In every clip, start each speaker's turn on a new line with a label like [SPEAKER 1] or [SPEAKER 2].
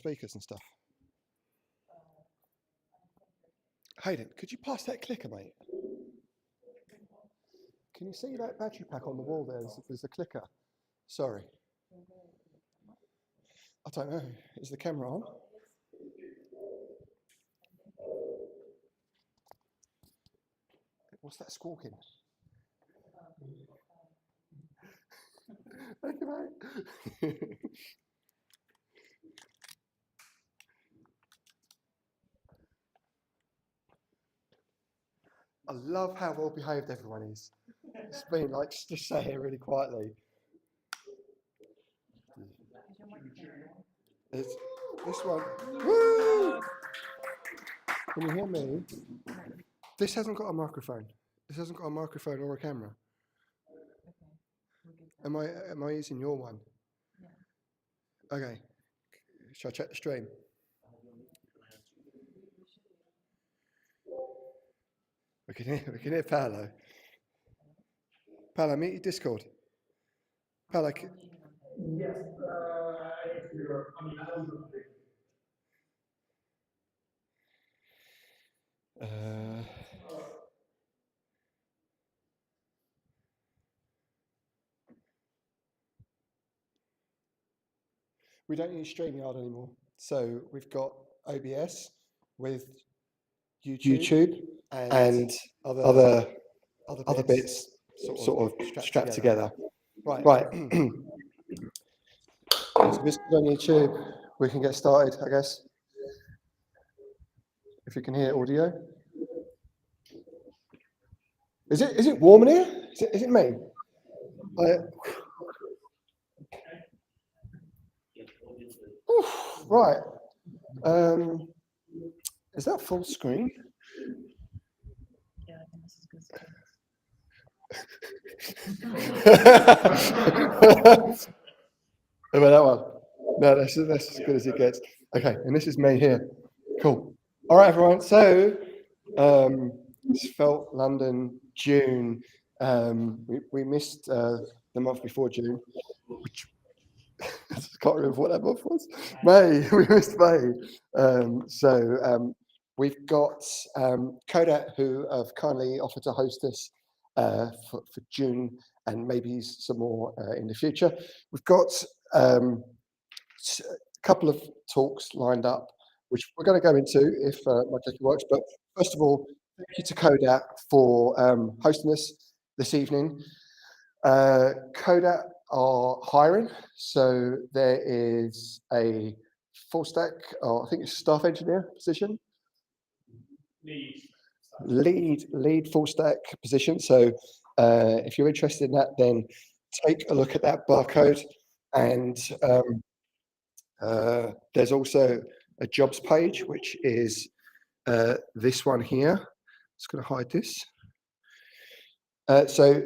[SPEAKER 1] speakers and stuff. Hayden, could you pass that clicker, mate? Can you see that battery pack on the wall there? There's a clicker. Sorry. I don't know. Is the camera on? What's that squawking? Thank you, mate. I love how well behaved everyone is. It's been like, just say it really quietly. It's this one. Woo! Can you hear me? This hasn't got a microphone. This hasn't got a microphone or a camera. Am I using your one? Yeah. Okay. Shall I check the stream? We can hear Paolo. Paolo, meet your Discord. Paolo.
[SPEAKER 2] Yes.
[SPEAKER 1] We don't use StreamYard anymore. So we've got OBS with YouTube and other bits sort of strapped together. Right. So this is on YouTube. We can get started, I guess. If you can hear audio. Is it warm in here? Is it me? Right. Is that full screen?
[SPEAKER 3] Yeah, I think this is good.
[SPEAKER 1] How about that one? No, that's as good as it gets. Okay, and this is me here. Cool. All right, everyone. So, Svelte London, June. We missed the month before June, which I can't remember what that month was. May. We missed May. We've got Codat, who have kindly offered to host us for June and maybe some more in the future. We've got a couple of talks lined up, which we're going to go into if my ticket works. But first of all, thank you to Codat for hosting us this evening. Codat are hiring, so there is a full stack, or I think it's staff engineer position. Lead full stack position. So if you're interested in that, then take a look at that barcode. And there's also a jobs page, which is this one here. Just going to hide this. So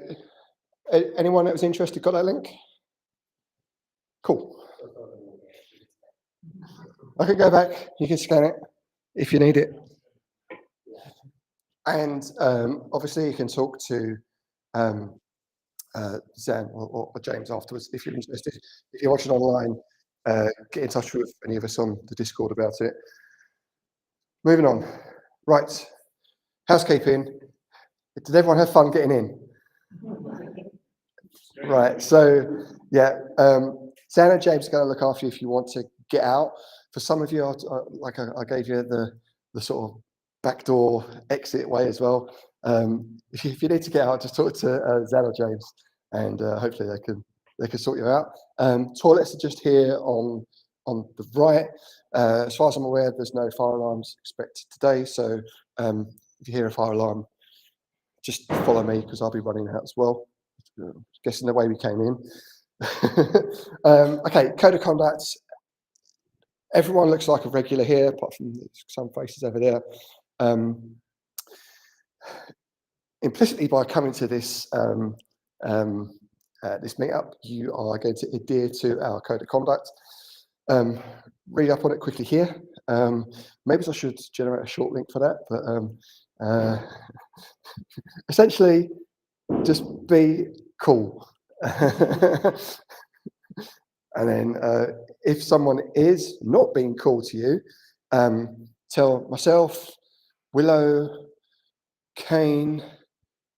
[SPEAKER 1] anyone that was interested got that link? Cool. I can go back. You can scan it if you need it. And obviously, you can talk to Zan or James afterwards if you're interested. If you're watching online, get in touch with any of us on the Discord about it. Moving on. Right. Housekeeping. Did everyone have fun getting in? Right. So, yeah, Zan and James are going to look after you if you want to get out. For some of you, like I gave you the sort of backdoor exit way as well. If you need to get out, just talk to Zan or James, and hopefully they can sort you out. Toilets are just here on the right. As far as I'm aware, there's no fire alarms expected today. So if you hear a fire alarm, just follow me because I'll be running out as well. Guessing the way we came in. Okay, code of conduct. Everyone looks like a regular here, apart from some faces over there. Implicitly, by coming to this this meetup, you are going to adhere to our code of conduct. Read up on it quickly here. Maybe I should generate a short link for that, but essentially, just be cool. And then if someone is not being called to you, tell myself, Willow, Kane,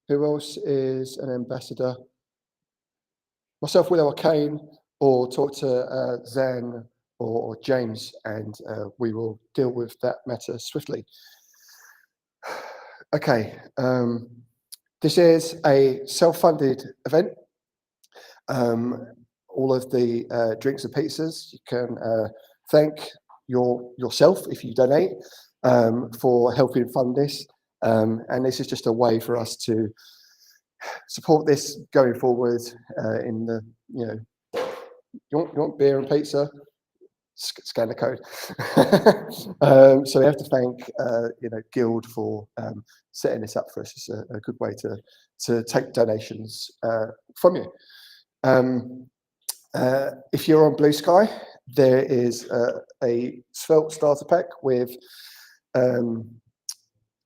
[SPEAKER 1] who else is an ambassador? Myself, Willow, or Kane, or talk to Zan or James, and we will deal with that matter swiftly. Okay, this is a self-funded event. All of the drinks and pizzas, you can thank yourself if you donate for helping fund this. And this is just a way for us to support this going forward in the, you want beer and pizza? Scan the code. So we have to thank Guild for setting this up for us. It's a good way to take donations from you. If you're on Blue Sky, there is a Svelte starter pack with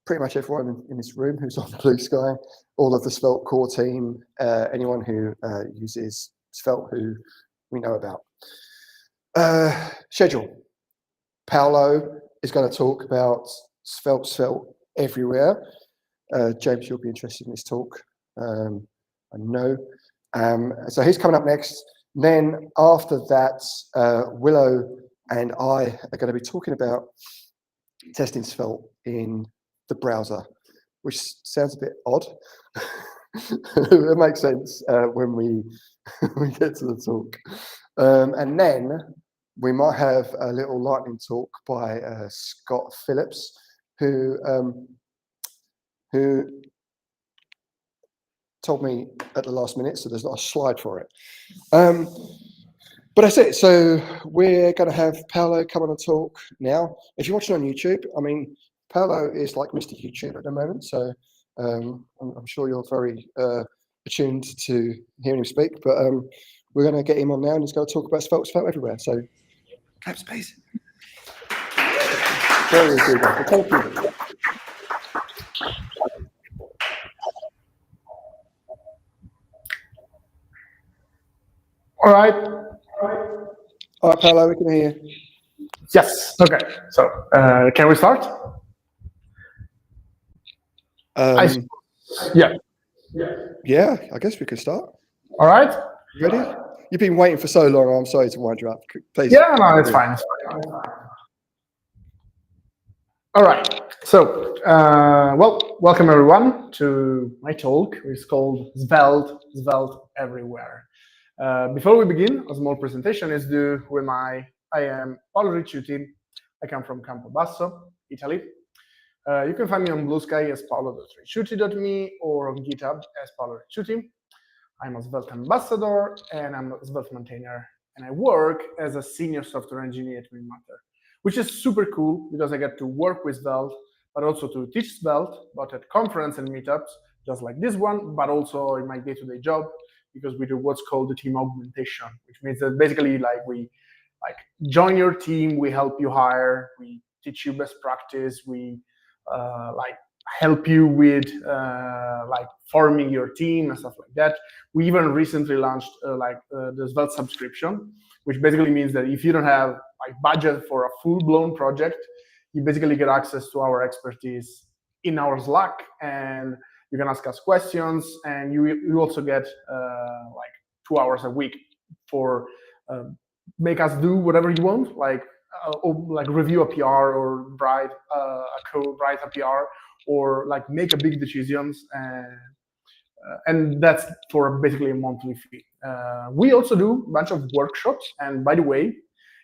[SPEAKER 1] pretty much everyone in this room who's on Blue Sky, all of the Svelte core team, anyone who uses Svelte who we know about. Schedule. Paolo is going to talk about Svelte everywhere. James, you'll be interested in this talk. I know. So he's coming up next. Then after that, Willow and I are going to be talking about testing Svelte in the browser, which sounds a bit odd. It makes sense when we get to the talk. And then we might have a little lightning talk by Scott Phillips, who told me at the last minute, so there's not a slide for it. But that's it. So we're going to have Paolo come on and talk now. If you're watching on YouTube, I mean, Paolo is like Mr. YouTube at the moment, so I'm sure you're very attuned to hearing him speak. But we're going to get him on now, and he's going to talk about Svelte everywhere. So, clap space. Very good. Thank you.
[SPEAKER 2] All right.
[SPEAKER 1] All right, Paolo, we can hear you.
[SPEAKER 2] Yes. Okay. So, can we start? Yeah.
[SPEAKER 1] Yeah, I guess we could start.
[SPEAKER 2] All right.
[SPEAKER 1] Ready? You've been waiting for so long. I'm sorry to wind you up. Please.
[SPEAKER 2] Yeah, no, it's fine. All right. So, well, welcome everyone to my talk. It's called Svelte Everywhere. Before we begin, a small presentation is due. Who am I? I am Paolo Ricciuti. I come from Campobasso, Italy. You can find me on Blue Sky as paolo.ricciuti.me or on GitHub as Paolo Ricciuti. I'm a Svelte ambassador and I'm a Svelte maintainer. And I work as a senior software engineer at Meetup, which is super cool because I get to work with Svelte, but also to teach Svelte, both at conference and meetups, just like this one, but also in my day-to-day job, because we do what's called the team augmentation, which means that basically we join your team, we help you hire, we teach you best practice, we help you with forming your team and stuff like that. We even recently launched the Svelte subscription, which basically means that if you don't have budget for a full-blown project, you basically get access to our expertise in our Slack, and you can ask us questions, and you also get 2 hours a week for make us do whatever you want, like review a PR or write a code, write a PR, or make a big decisions, and that's for basically a monthly fee. We also do a bunch of workshops, and by the way,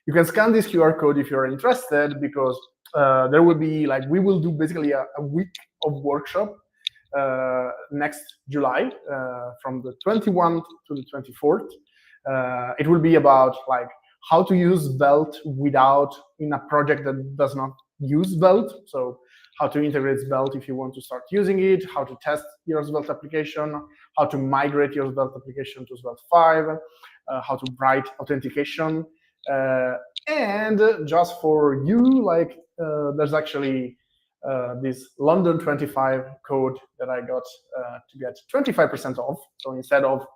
[SPEAKER 2] you can scan this QR code if you're interested, because there will be we will do basically a week of workshop next July, from the 21st to the 24th. It will be about how to use Svelte in a project that does not use Svelte. So how to integrate Svelte if you want to start using it, how to test your Svelte application, how to migrate your Svelte application to Svelte 5, how to write authentication. And just for you, there's actually this London 25 code that I got to get 25% off. So instead of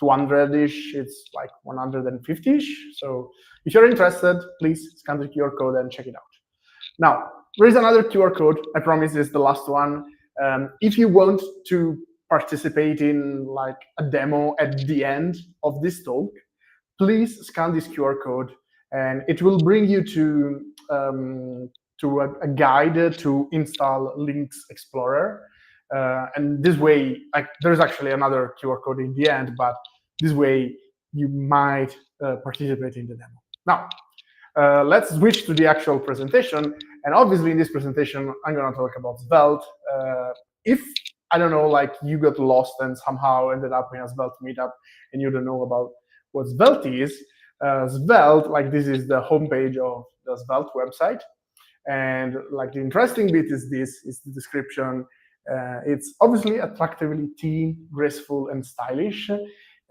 [SPEAKER 2] 200-ish, it's like 150-ish. So if you're interested, please scan the QR code and check it out. Now, there is another QR code. I promise this is the last one. If you want to participate in like a demo at the end of this talk, please scan this QR code, and it will bring you to a guide to install Links Explorer. And this way, there's actually another QR code in the end, but this way you might participate in the demo. Now, let's switch to the actual presentation. And obviously, in this presentation, I'm going to talk about Svelte. If, I don't know, like you got lost and somehow ended up in a Svelte meetup and you don't know about what Svelte is, Svelte, like this is the homepage of the Svelte website. And like the interesting bit is this, is the description. It's obviously attractively teen, graceful, and stylish.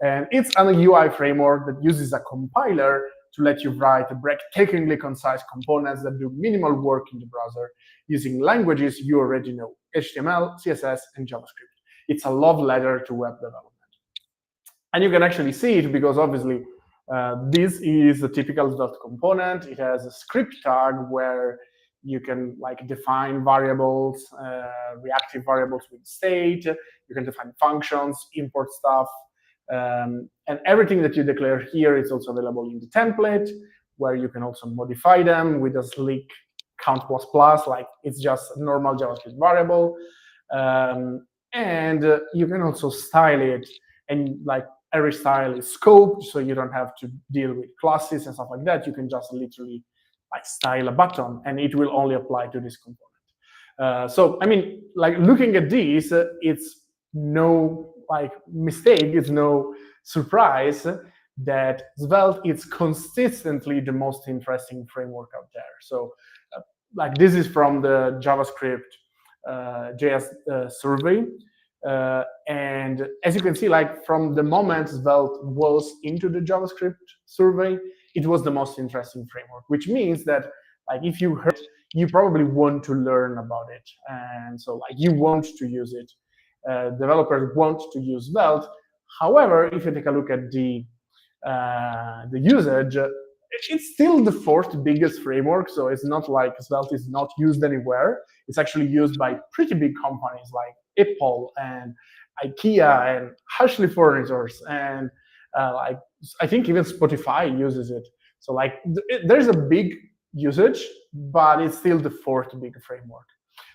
[SPEAKER 2] And it's an UI framework that uses a compiler to let you write breathtakingly concise components that do minimal work in the browser using languages you already know, HTML, CSS, and JavaScript. It's a love letter to web development. And you can actually see it because obviously this is a typical Svelte component. It has a script tag where you can like define variables, reactive variables with state. You can define functions, import stuff. And everything that you declare here is also available in the template, where you can also modify them with a slick count ++, like it's just a normal JavaScript variable. And you can also style it, and like every style is scoped, so you don't have to deal with classes and stuff like that. You can just literally like style a button, and it will only apply to this component. So I mean, like looking at this, it's no like mistake, it's no surprise that Svelte is consistently the most interesting framework out there. So like this is from the JavaScript JS survey. And as you can see, like from the moment Svelte was into the JavaScript survey, it was the most interesting framework, which means that like if you heard, you probably want to learn about it. And so like you want to use it. Developers want to use Svelte. However, if you take a look at the usage, it's still the fourth biggest framework. So it's not like Svelte is not used anywhere. It's actually used by pretty big companies like Apple and IKEA and Ashley Furnitures, and like I think even Spotify uses it. So like there's a big usage, but it's still the fourth big framework.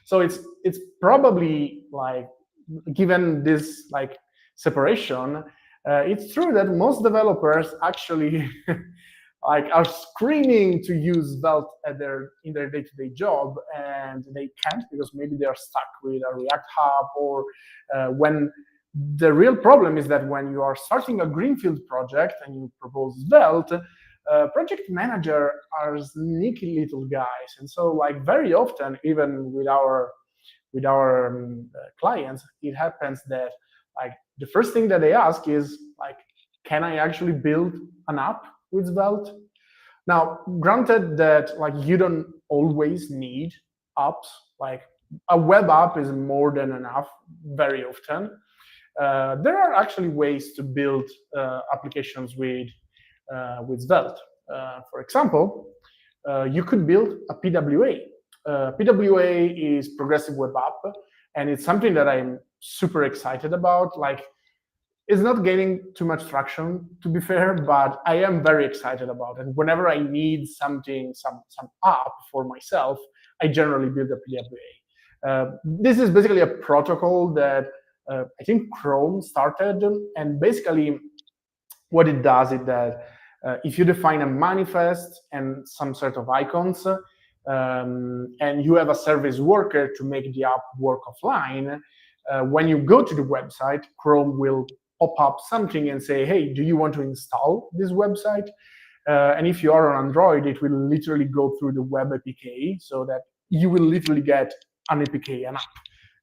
[SPEAKER 2] So it's probably like, given this like separation, it's true that most developers actually like are screaming to use Svelte in their day-to-day job, and they can't because maybe they are stuck with a React Hub, or when the real problem is that when you are starting a greenfield project and you propose Svelte, project manager are sneaky little guys, and so like very often, even with our clients, it happens that like the first thing that they ask is like, can I actually build an app with Svelte? Now, granted that like you don't always need apps, like a web app is more than enough very often. There are actually ways to build applications with Svelte. For example, you could build a PWA. PWA is Progressive Web App, and it's something that I'm super excited about. Like, it's not gaining too much traction, to be fair, but I am very excited about it. Whenever I need something, some app for myself, I generally build a PWA. This is basically a protocol that I think Chrome started, and basically what it does is that if you define a manifest and some sort of icons, and you have a service worker to make the app work offline, when you go to the website, Chrome will pop up something and say, hey, do you want to install this website? And if you are on Android, it will literally go through the web APK, so that you will literally get an APK, an app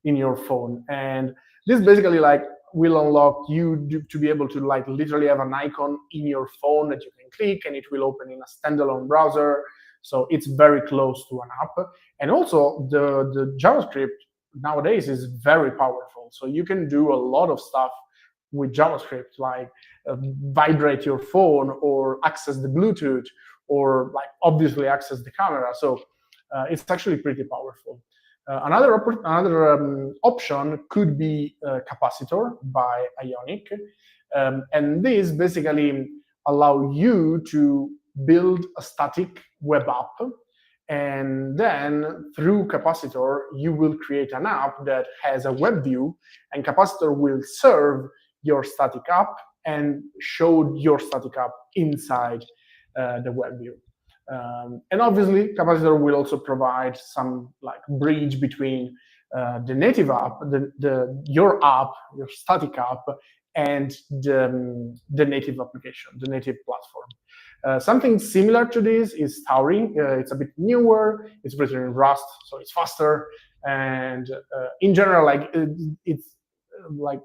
[SPEAKER 2] in your phone. And this basically like will unlock you to be able to like literally have an icon in your phone that you can click, and it will open in a standalone browser. So it's very close to an app. And also the JavaScript nowadays is very powerful. So you can do a lot of stuff with JavaScript, like vibrate your phone or access the Bluetooth or like obviously access the camera. So it's actually pretty powerful. Another option could be capacitor by Ionic, and this basically allow you to build a static web app, and then through capacitor you will create an app that has a web view, and capacitor will serve your static app and show your static app inside the web view. And obviously, capacitor will also provide some like bridge between the native app, your app, your static app, and the native application, the native platform. Something similar to this is Tauri. It's a bit newer. It's written in Rust, so it's faster. And in general, like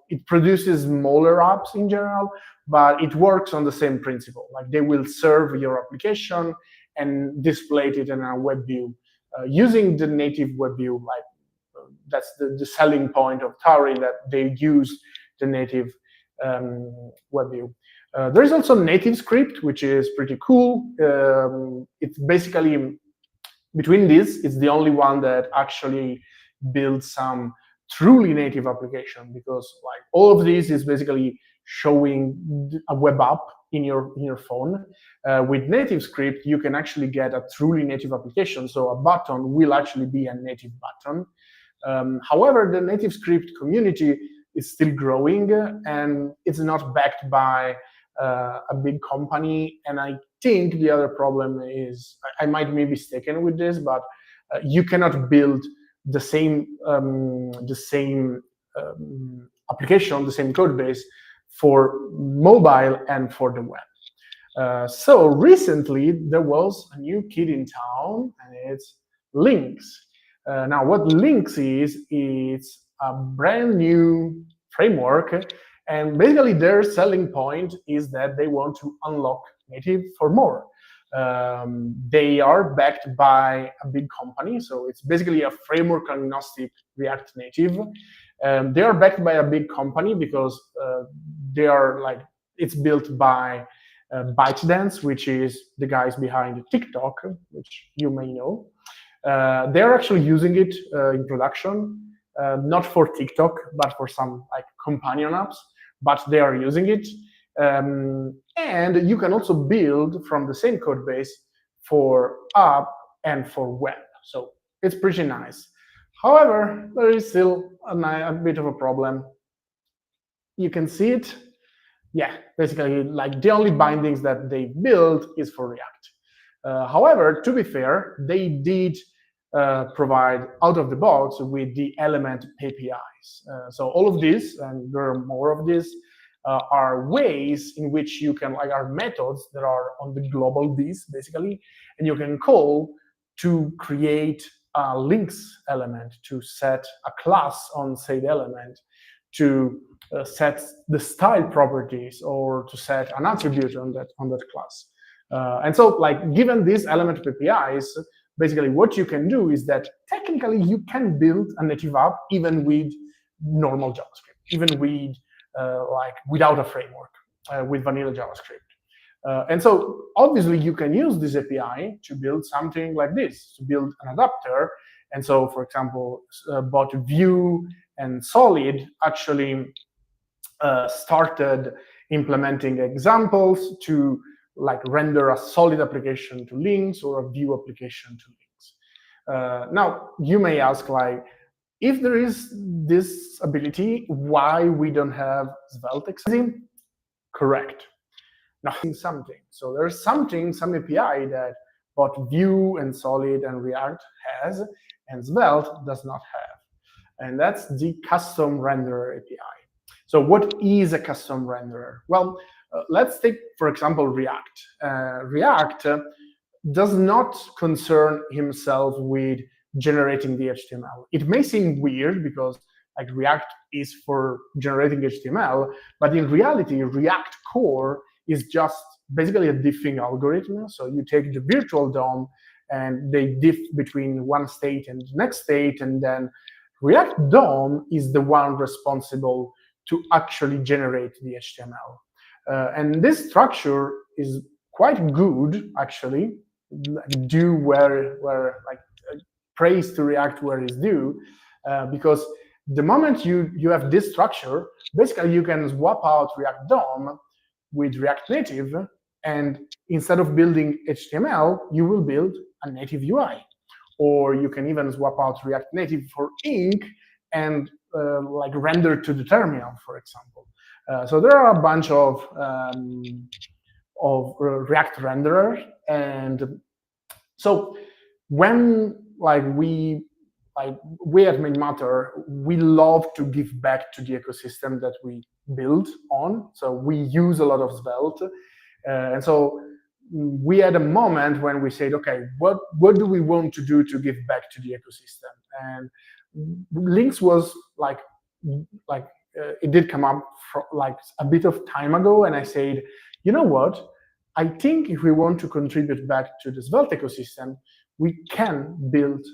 [SPEAKER 2] it produces smaller apps in general, but it works on the same principle. Like they will serve your application and display it in a web view using the native web view. Like that's the selling point of Tauri, that they use the native web view. There is also native script, which is pretty cool. It's basically between these, it's the only one that actually builds some truly native application, because like all of this is basically showing a web app in your phone. With native script, you can actually get a truly native application. So a button will actually be a native button. However, the native script community is still growing, and it's not backed by a big company. And I think the other problem is, I might be mistaken with this, but you cannot build the same application, the same code base for mobile and for the web. So recently there was a new kid in town, and it's Lynx. Now what Lynx is, it's a brand new framework, and basically their selling point is that they want to unlock native for more. They are backed by a big company, so it's basically a framework agnostic React Native. They are backed by a big company because they are like, it's built by ByteDance, which is the guys behind TikTok, which you may know. They are actually using it in production, not for TikTok, but for some like companion apps, but they are using it. And you can also build from the same code base for app and for web. So it's pretty nice. However, there is still a bit of a problem. You can see it. Yeah, basically, like the only bindings that they build is for React. However, to be fair, they did provide out of the box with the element APIs. So all of this, and there are more of this, are ways in which you can, like, are methods that are on the global this, basically, and you can call to create a links element, to set a class on said element, to set the style properties, or to set an attribute on that class. And so, like, given these element APIs, basically what you can do is that technically you can build a native app even with normal JavaScript, even with like without a framework, with vanilla JavaScript. And so obviously you can use this API to build something like this, to build an adapter. And so, for example, both Vue and Solid actually started implementing examples to like render a Solid application to Links or a Vue application to Links. Now, you may ask, like, if there is this ability, why we don't have Svelte existing? Correct. Now, something. So there's something, some API that both Vue and Solid and React has, and Svelte does not have. And that's the custom renderer API. So what is a custom renderer? Well, let's take, for example, React. React does not concern himself with generating the HTML. It may seem weird because like React is for generating HTML, but in reality, React core is just basically a diffing algorithm. So you take the virtual DOM and they diff between one state and the next state, and then React DOM is the one responsible to actually generate the HTML. And this structure is quite good, actually, due where like praise to React where is due, because the moment you have this structure, basically you can swap out React DOM with React Native, and instead of building HTML, you will build a native UI. Or you can even swap out React Native for Ink and like render to the terminal, for example. So there are a bunch of React renderers, and so when we at Main Matter, we love to give back to the ecosystem that we build on. So we use a lot of Svelte, and so we had a moment when we said, okay, what do we want to do to give back to the ecosystem? And Links was like it did come up like a bit of time ago, and I said, you know what? I think if we want to contribute back to the Svelte ecosystem, we can build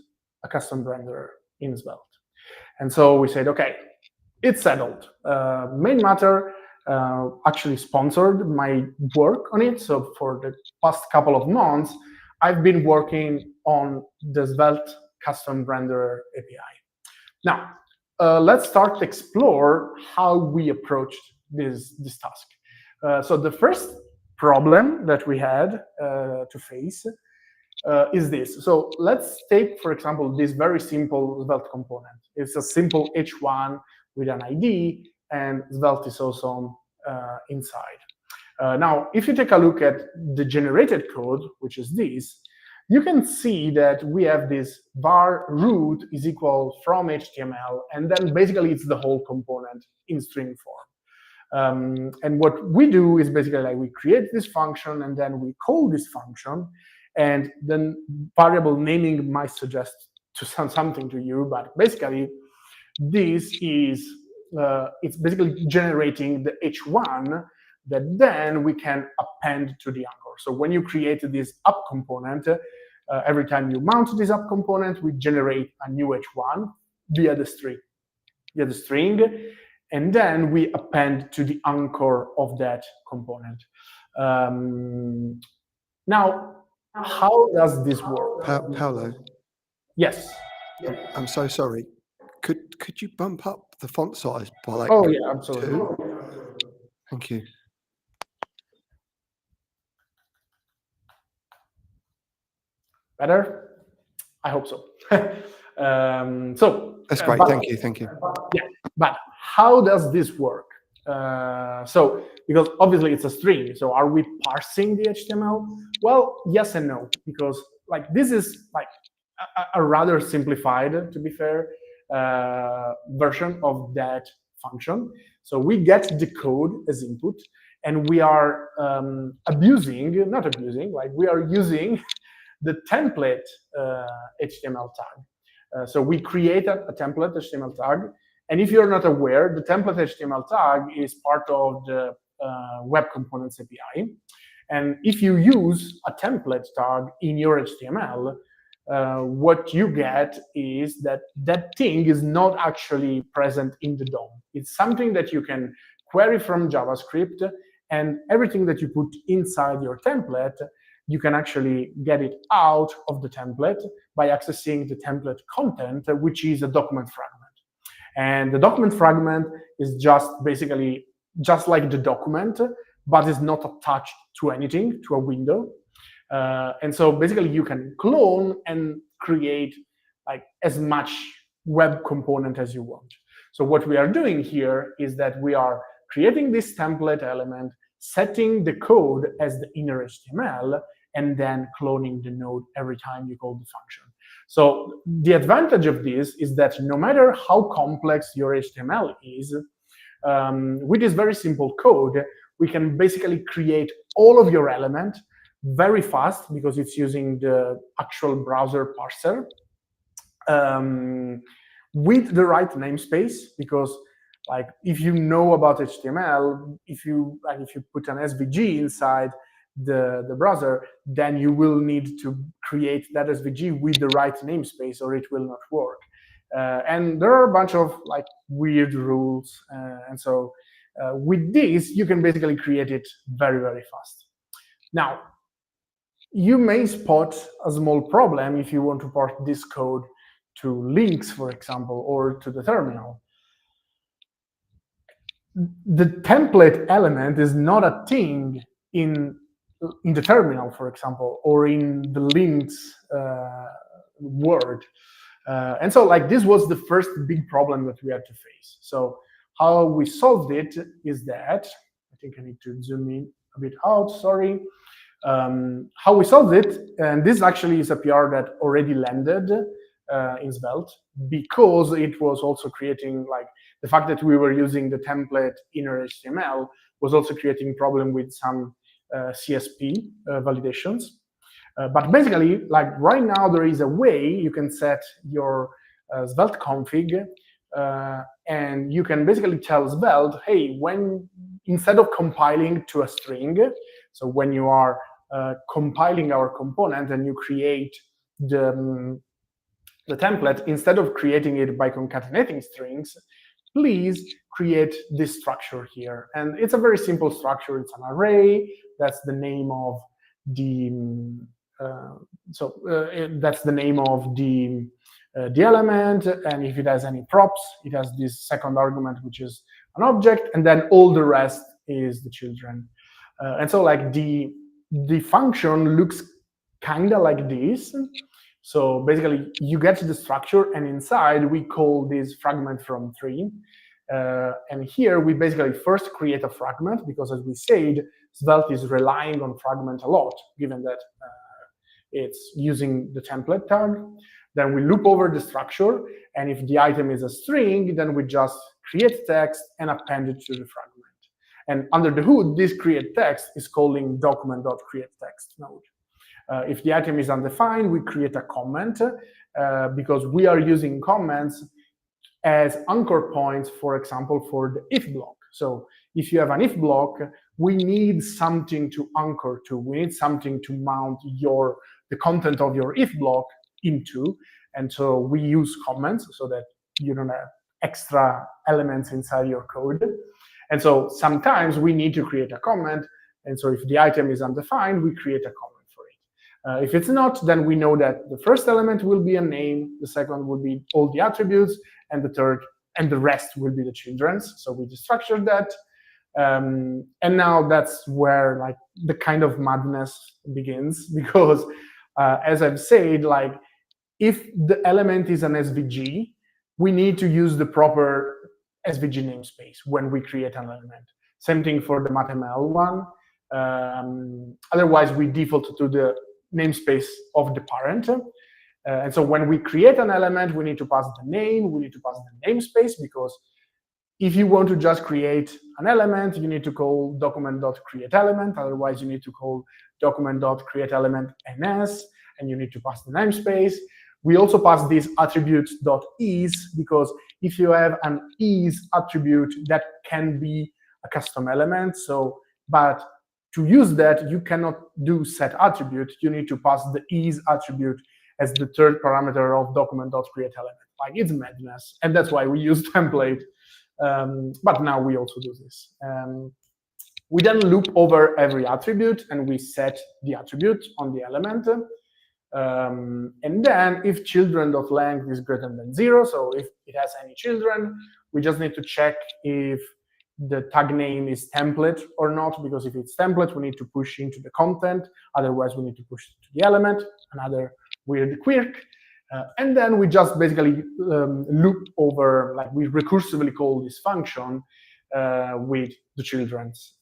[SPEAKER 2] a custom renderer in Svelte. And so we said, okay, it's settled. Main Matter actually sponsored my work on it. So for the past couple of months, I've been working on the Svelte custom renderer API. Now, let's start to explore how we approached this task. So the first problem that we had to face is this. So let's take, for example, this very simple Svelte component. It's a simple H1 with an ID, and Svelte is also inside. Now, if you take a look at the generated code, which is this, you can see that we have this var root is equal from HTML, and then basically it's the whole component in string form. And what we do is basically like we create this function, and then we call this function, and then variable naming might suggest to something to you, but basically this is it's basically generating the H1 that then we can append to the anchor. So when you create this up component, every time you mount this up component, we generate a new H1 via the string, and then we append to the anchor of that component. Now, how does this work?
[SPEAKER 1] Paolo?
[SPEAKER 2] Yes.
[SPEAKER 1] I'm so sorry. Could you bump up the font size by like
[SPEAKER 2] Oh yeah, absolutely.
[SPEAKER 1] 2? Thank you.
[SPEAKER 2] Better? I hope so. So
[SPEAKER 1] that's great. Thank you.
[SPEAKER 2] Yeah, but how does this work? So because obviously it's a string, so are we parsing the HTML? Well, yes and no, because like this is like a rather simplified, to be fair, version of that function. So we get the code as input, and we are we are using the template HTML tag. So we create a template HTML tag, and if you're not aware, the template HTML tag is part of the Web Components API. And if you use a template tag in your HTML, what you get is that thing is not actually present in the DOM. It's something that you can query from JavaScript, and everything that you put inside your template, you can actually get it out of the template by accessing the template content, which is a document fragment. And the document fragment is just basically just like the document, but is not attached to anything, to a window. And so basically you can clone and create like as much web component as you want. So what we are doing here is that we are creating this template element, setting the code as the inner HTML, and then cloning the node every time you call the function. So the advantage of this is that no matter how complex your HTML is, with this very simple code, we can basically create all of your element very fast because it's using the actual browser parser with the right namespace. Because like if you know about HTML, if you put an SVG inside the browser, then you will need to create that SVG with the right namespace or it will not work. And there are a bunch of like weird rules, and so with this, you can basically create it very, very fast. Now, you may spot a small problem if you want to port this code to links, for example, or to the terminal. The template element is not a thing in the terminal, for example, or in the links word. And so like this was the first big problem that we had to face. So how we solved it is that, I think I need to zoom in a bit out, sorry. How we solved it, and this actually is a PR that already landed in Svelte, because it was also creating, like, the fact that we were using the template inner HTML was also creating problem with some CSP validations. But basically, like right now, there is a way you can set your Svelte config, and you can basically tell Svelte, hey, when instead of compiling to a string, so when you are compiling our component and you create the template, instead of creating it by concatenating strings, please create this structure here. And it's a very simple structure. It's an array. That's the name of the that's the name of the element. And if it has any props, it has this second argument, which is an object, and then all the rest is the children. And so like the function looks kind of like this. So basically, you get the structure, and inside we call this fragment from 3. And here we basically first create a fragment, because as we said, Svelte is relying on fragment a lot, given that it's using the template tag. Then we loop over the structure, and if the item is a string, then we just create text and append it to the fragment. And under the hood, this create text is calling document.createText node. If the item is undefined, we create a comment, because we are using comments as anchor points, for example, for the if block. So if you have an if block, we need something to anchor to. We need something to mount the content of your if block into. And so we use comments so that you don't have extra elements inside your code. And so sometimes we need to create a comment. And so if the item is undefined, we create a comment for it. If it's not, then we know that the first element will be a name, the second will be all the attributes, and the third, and the rest will be the children's. So we just structured that. And now that's where like the kind of madness begins, because as I've said, like if the element is an SVG, we need to use the proper SVG namespace when we create an element. Same thing for the MathML one. Otherwise, we default to the namespace of the parent. And so when we create an element, we need to pass the name, we need to pass the namespace, because if you want to just create an element, you need to call document.createElement. Otherwise, you need to call document.createElement.ns, and you need to pass the namespace. We also pass this attribute.is, because if you have an is attribute, that can be a custom element. So, but to use that, you cannot do set attribute. You need to pass the is attribute as the third parameter of document.createElement. Like, it's madness, and that's why we use template. But now we also do this. We then loop over every attribute, and we set the attribute on the element. And then if children.length is greater than 0, so if it has any children, we just need to check if the tag name is template or not, because if it's template, we need to push into the content. Otherwise, we need to push to the element, another weird quirk. And then we just basically loop over, like we recursively call this function with the children's.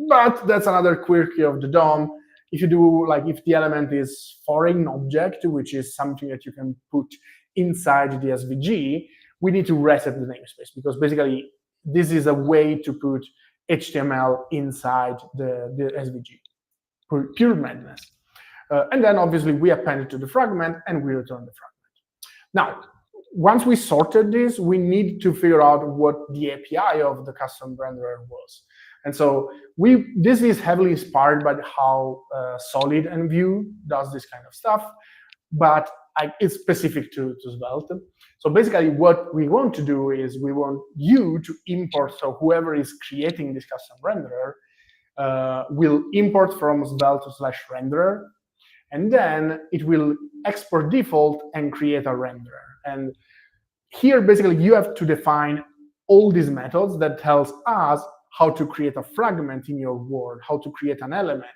[SPEAKER 2] But that's another quirky of the DOM. If you do, like, if the element is foreign object, which is something that you can put inside the SVG, we need to reset the namespace, because basically this is a way to put HTML inside the SVG. Pure madness. And then obviously we append it to the fragment and we return the fragment. Now, once we sorted this, we need to figure out what the API of the custom renderer was. And so this is heavily inspired by how Solid and Vue does this kind of stuff. But it's specific to Svelte. So basically what we want to do is we want you to import, so whoever is creating this custom renderer will import from svelte/renderer, and then it will export default and create a renderer. And here, basically, you have to define all these methods that tells us how to create a fragment in your world, how to create an element,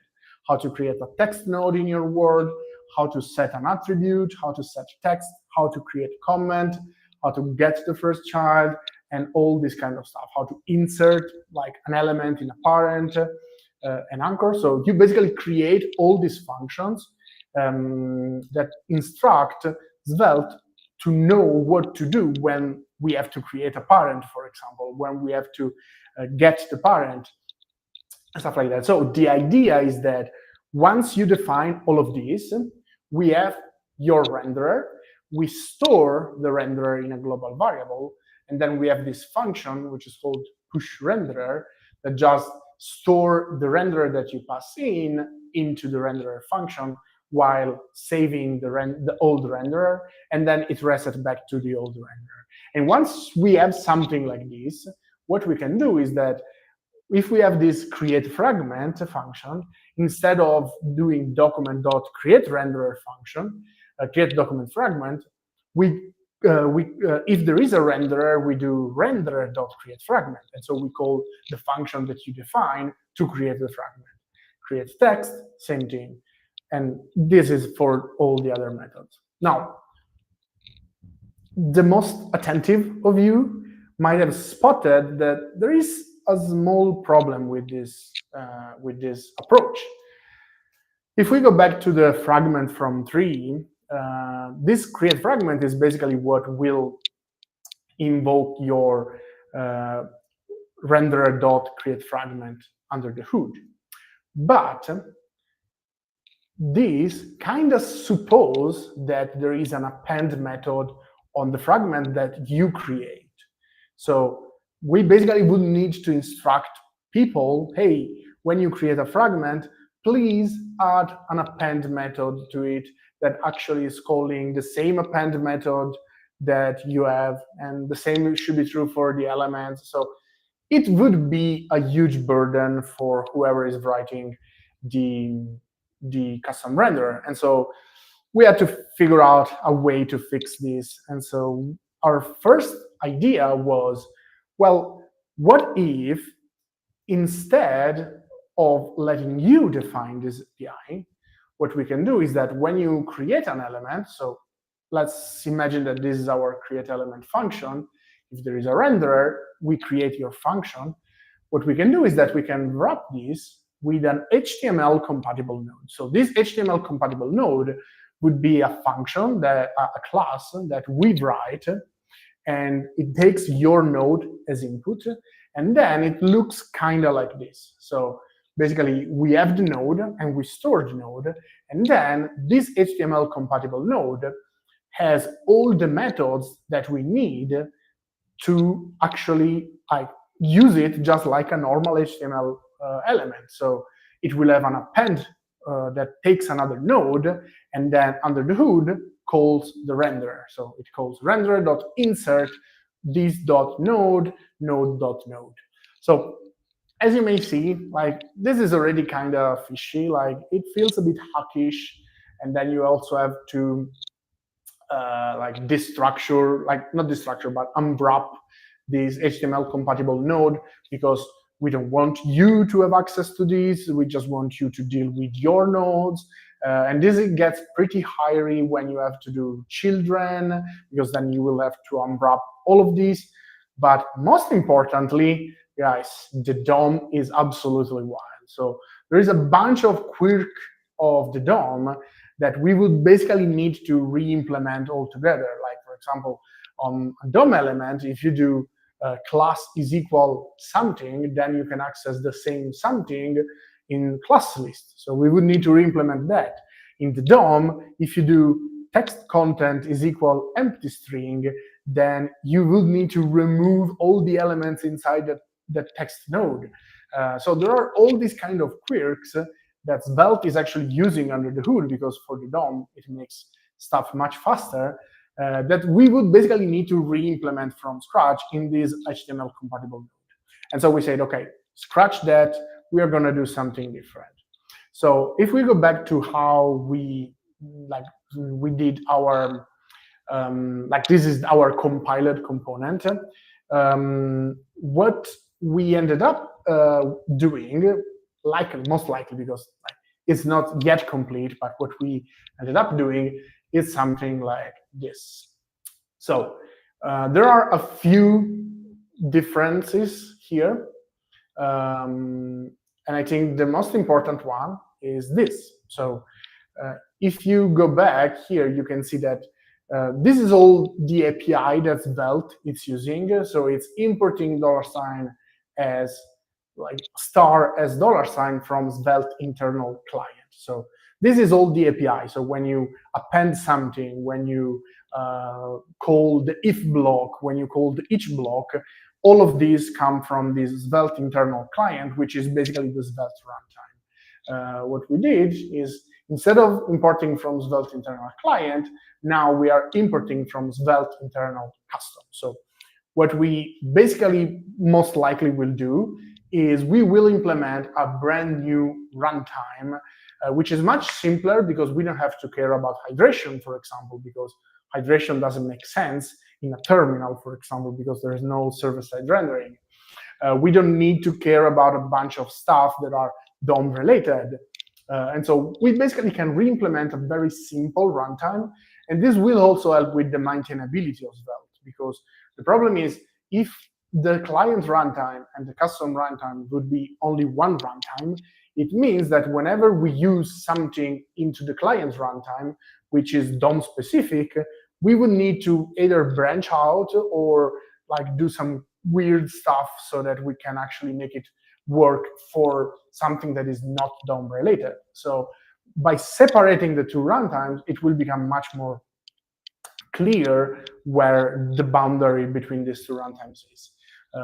[SPEAKER 2] how to create a text node in your world, how to set an attribute, how to set text, how to create comment, how to get the first child, and all this kind of stuff, how to insert like an element in a parent, an anchor. So you basically create all these functions that instruct Svelte to know what to do when we have to create a parent, for example, when we have to get the parent, stuff like that. So the idea is that once you define all of these, we have your renderer, we store the renderer in a global variable, and then we have this function, which is called push renderer, that just store the renderer that you pass into the renderer function while saving the old renderer, and then it resets back to the old renderer. And once we have something like this, what we can do is that if we have this create fragment function, instead of doing document.createRenderer function, create document fragment, if there is a renderer, we do renderer.createFragment. And so we call the function that you define to create the fragment. Create text, same thing. And this is for all the other methods. Now, the most attentive of you might have spotted that there is a small problem with this approach. If we go back to the fragment from 3, this create fragment is basically what will invoke your renderer.createFragment under the hood. But this kind of suppose that there is an append method on the fragment that you create. So we basically would need to instruct people, hey, when you create a fragment, please add an append method to it that actually is calling the same append method that you have, and the same should be true for the elements. So it would be a huge burden for whoever is writing the custom renderer. And so we had to figure out a way to fix this. And so our first idea was, well, what if instead of letting you define this API, what we can do is that when you create an element, so let's imagine that this is our create element function. If there is a renderer, we create your function. What we can do is that we can wrap this with an HTML compatible node. So this HTML compatible node would be a function, a class that we write, and it takes your node as input, and then it looks kind of like this. So basically, we have the node, and we store the node, and then this HTML compatible node has all the methods that we need to actually use it just like a normal HTML element. So it will have an append that takes another node, and then under the hood calls the renderer. So it calls renderer.insert this.node, node.node. So as you may see, this is already kind of fishy. It feels a bit hawkish, and then you also have to destructure, not destructure, but unwrap this HTML compatible node, because we don't want you to have access to this. We just want you to deal with your nodes. And this gets pretty hairy when you have to do children, because then you will have to unwrap all of these. But most importantly, guys, the DOM is absolutely wild. So there is a bunch of quirk of the DOM that we would basically need to re-implement altogether. Like, for example, on a DOM element, if you do class is equal something, then you can access the same something in class list. So we would need to re-implement that. In the DOM, if you do text content is equal empty string, then you would need to remove all the elements inside that text node. So there are all these kind of quirks that Svelte is actually using under the hood, because for the DOM, it makes stuff much faster, that we would basically need to re-implement from scratch in this HTML compatible node. And so we said, okay, scratch that, we are going to do something different. So if we go back to how we did our this is our compiled component. What we ended up doing, most likely because it's not yet complete, but what we ended up doing is something like this. So there are a few differences here. And I think the most important one is this. So if you go back here, you can see that this is all the API that Svelte is using. So it's importing $ as star as $ from Svelte internal client. So this is all the API. So when you append something, when you call the if block, when you call the each block, all of these come from this Svelte internal client, which is basically the Svelte runtime. What we did is, instead of importing from Svelte internal client, now we are importing from Svelte internal custom. So what we basically most likely will do is we will implement a brand new runtime, which is much simpler because we don't have to care about hydration, for example, because hydration doesn't make sense in a terminal, for example, because there is no server-side rendering. We don't need to care about a bunch of stuff that are DOM related. And so we basically can re-implement a very simple runtime. And this will also help with the maintainability of Svelte, because the problem is if the client runtime and the custom runtime would be only one runtime, it means that whenever we use something into the client runtime, which is DOM specific, we would need to either branch out or do some weird stuff so that we can actually make it work for something that is not DOM related. So by separating the two runtimes, it will become much more clear where the boundary between these two runtimes is.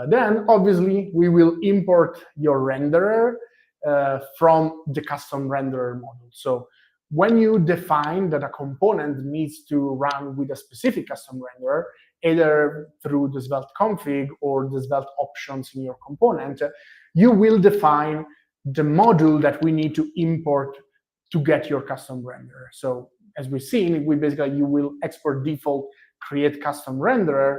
[SPEAKER 2] Then, obviously, we will import your renderer from the custom renderer module. So when you define that a component needs to run with a specific custom renderer, either through the Svelte config or the Svelte options in your component, you will define the module that we need to import to get your custom renderer. So as we've seen, you will export default create custom renderer,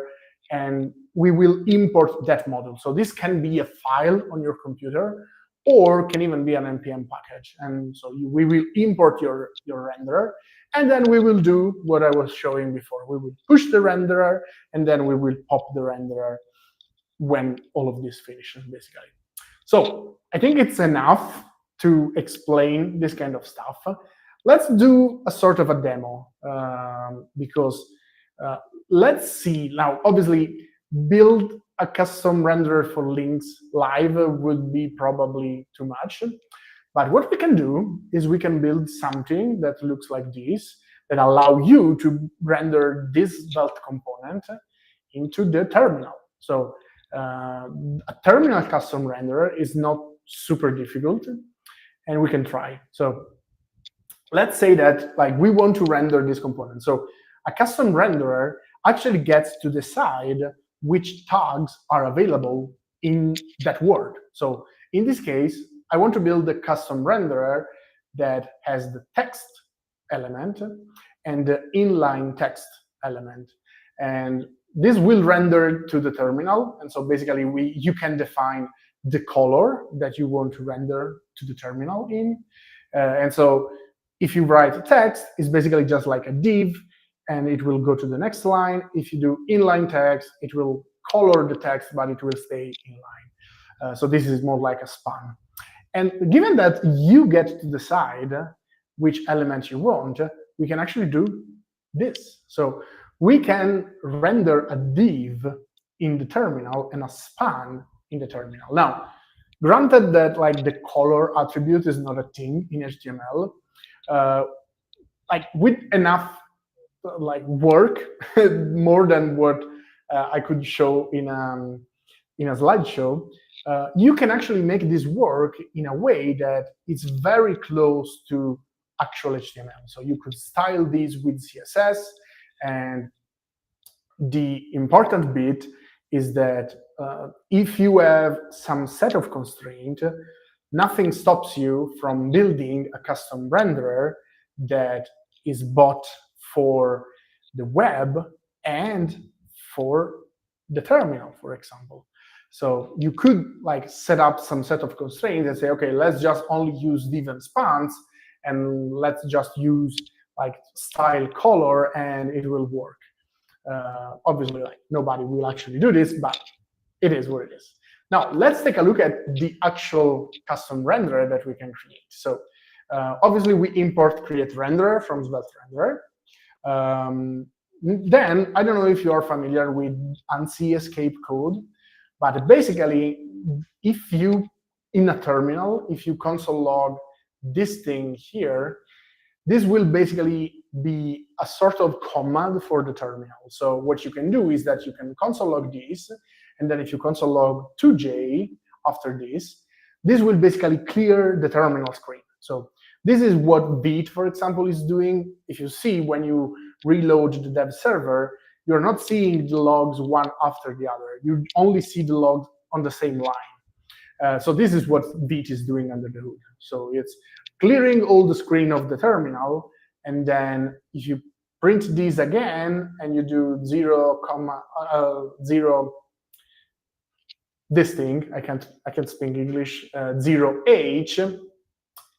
[SPEAKER 2] and we will import that module. So this can be a file on your computer, or can even be an NPM package. And so we will import your renderer, and then we will do what I was showing before. We will push the renderer, and then we will pop the renderer when all of this finishes, basically. So I think it's enough to explain this kind of stuff. Let's do a sort of a demo, because let's see. Now, obviously, build a custom renderer for links live would be probably too much. But what we can do is we can build something that looks like this, that allow you to render this Svelte component into the terminal. So a terminal custom renderer is not super difficult, and we can try. So let's say that we want to render this component. So a custom renderer actually gets to decide which tags are available in that word. So in this case, I want to build a custom renderer that has the text element and the inline text element. And this will render to the terminal. And so basically, you can define the color that you want to render to the terminal in. And so if you write text, it's basically just like a div, and it will go to the next line. If you do inline text, it will color the text, but it will stay inline. So this is more like a span. And given that you get to decide which element you want, we can actually do this. So we can render a div in the terminal and a span in the terminal. Now, granted that the color attribute is not a thing in HTML, with enough work, more than what I could show in a slideshow, you can actually make this work in a way that it's very close to actual HTML. So you could style these with CSS, and the important bit is that if you have some set of constraint, nothing stops you from building a custom renderer that is bought for the web and for the terminal, for example. So you could like set up some set of constraints and say, okay, let's just only use div and spans, and let's just use like style color, and it will work. Obviously, like nobody will actually do this, but it is what it is. Now, let's take a look at the actual custom renderer that we can create. So obviously, we import create renderer from Svelte renderer. Then, I don't know if you are familiar with ANSI escape code, but basically, if you, in a terminal, if you console log this thing here, this will basically be a sort of command for the terminal. So what you can do is that you can console log this, and then if you console log 2j after this will basically clear the terminal screen. So this is what Beat, for example, is doing. If you see when you reload the dev server, you're not seeing the logs one after the other. You only see the logs on the same line. So this is what Beat is doing under the hood. So it's clearing all the screen of the terminal, and then if you print these again and you do 0, 0, this thing, I can't speak English, 0h,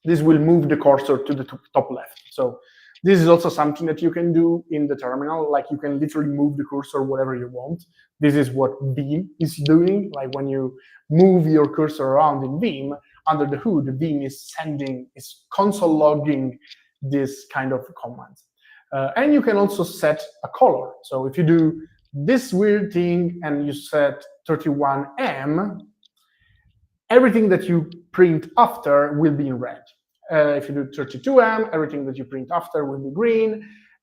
[SPEAKER 2] this will move the cursor to the top left. So this is also something that you can do in the terminal, like you can literally move the cursor wherever you want. This is what Beam is doing, like when you move your cursor around in Beam, under the hood, Beam is console logging this kind of commands. And you can also set a color. So if you do this weird thing and you set 31M, everything that you print after will be in red. If you do 32M, everything that you print after will be green.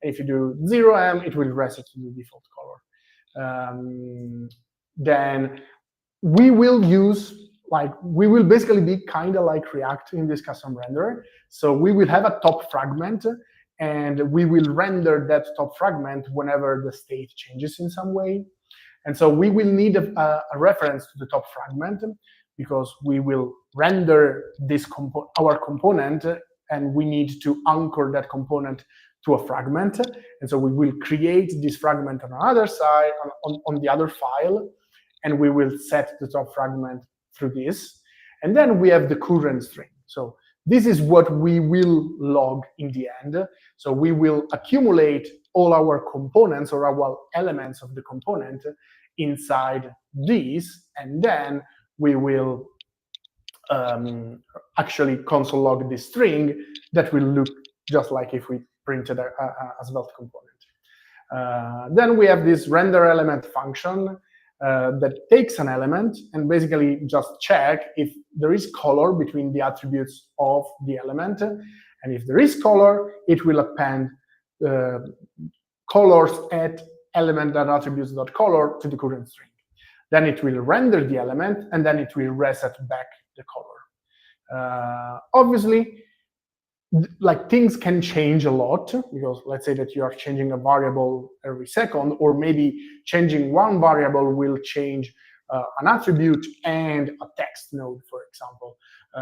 [SPEAKER 2] And if you do 0M, it will reset to the default color. Then we will use, we will basically be kind of like React in this custom renderer. So we will have a top fragment, and we will render that top fragment whenever the state changes in some way. And so we will need a reference to the top fragment, because we will render this our component, and we need to anchor that component to a fragment. And so we will create this fragment on another side, on the other file, and we will set the top fragment through this. And then we have the current string. So this is what we will log in the end. So we will accumulate all our components or our elements of the component inside these, and then we will actually console log this string that will look just like if we printed a Svelte component. Then we have this render element function that takes an element and basically just check if there is color between the attributes of the element. And if there is color, it will append colors at element.attributes.color to the current string. Then it will render the element, and then it will reset back the color. Obviously, things can change a lot, because let's say that you are changing a variable every second, or maybe changing one variable will change an attribute and a text node, for example.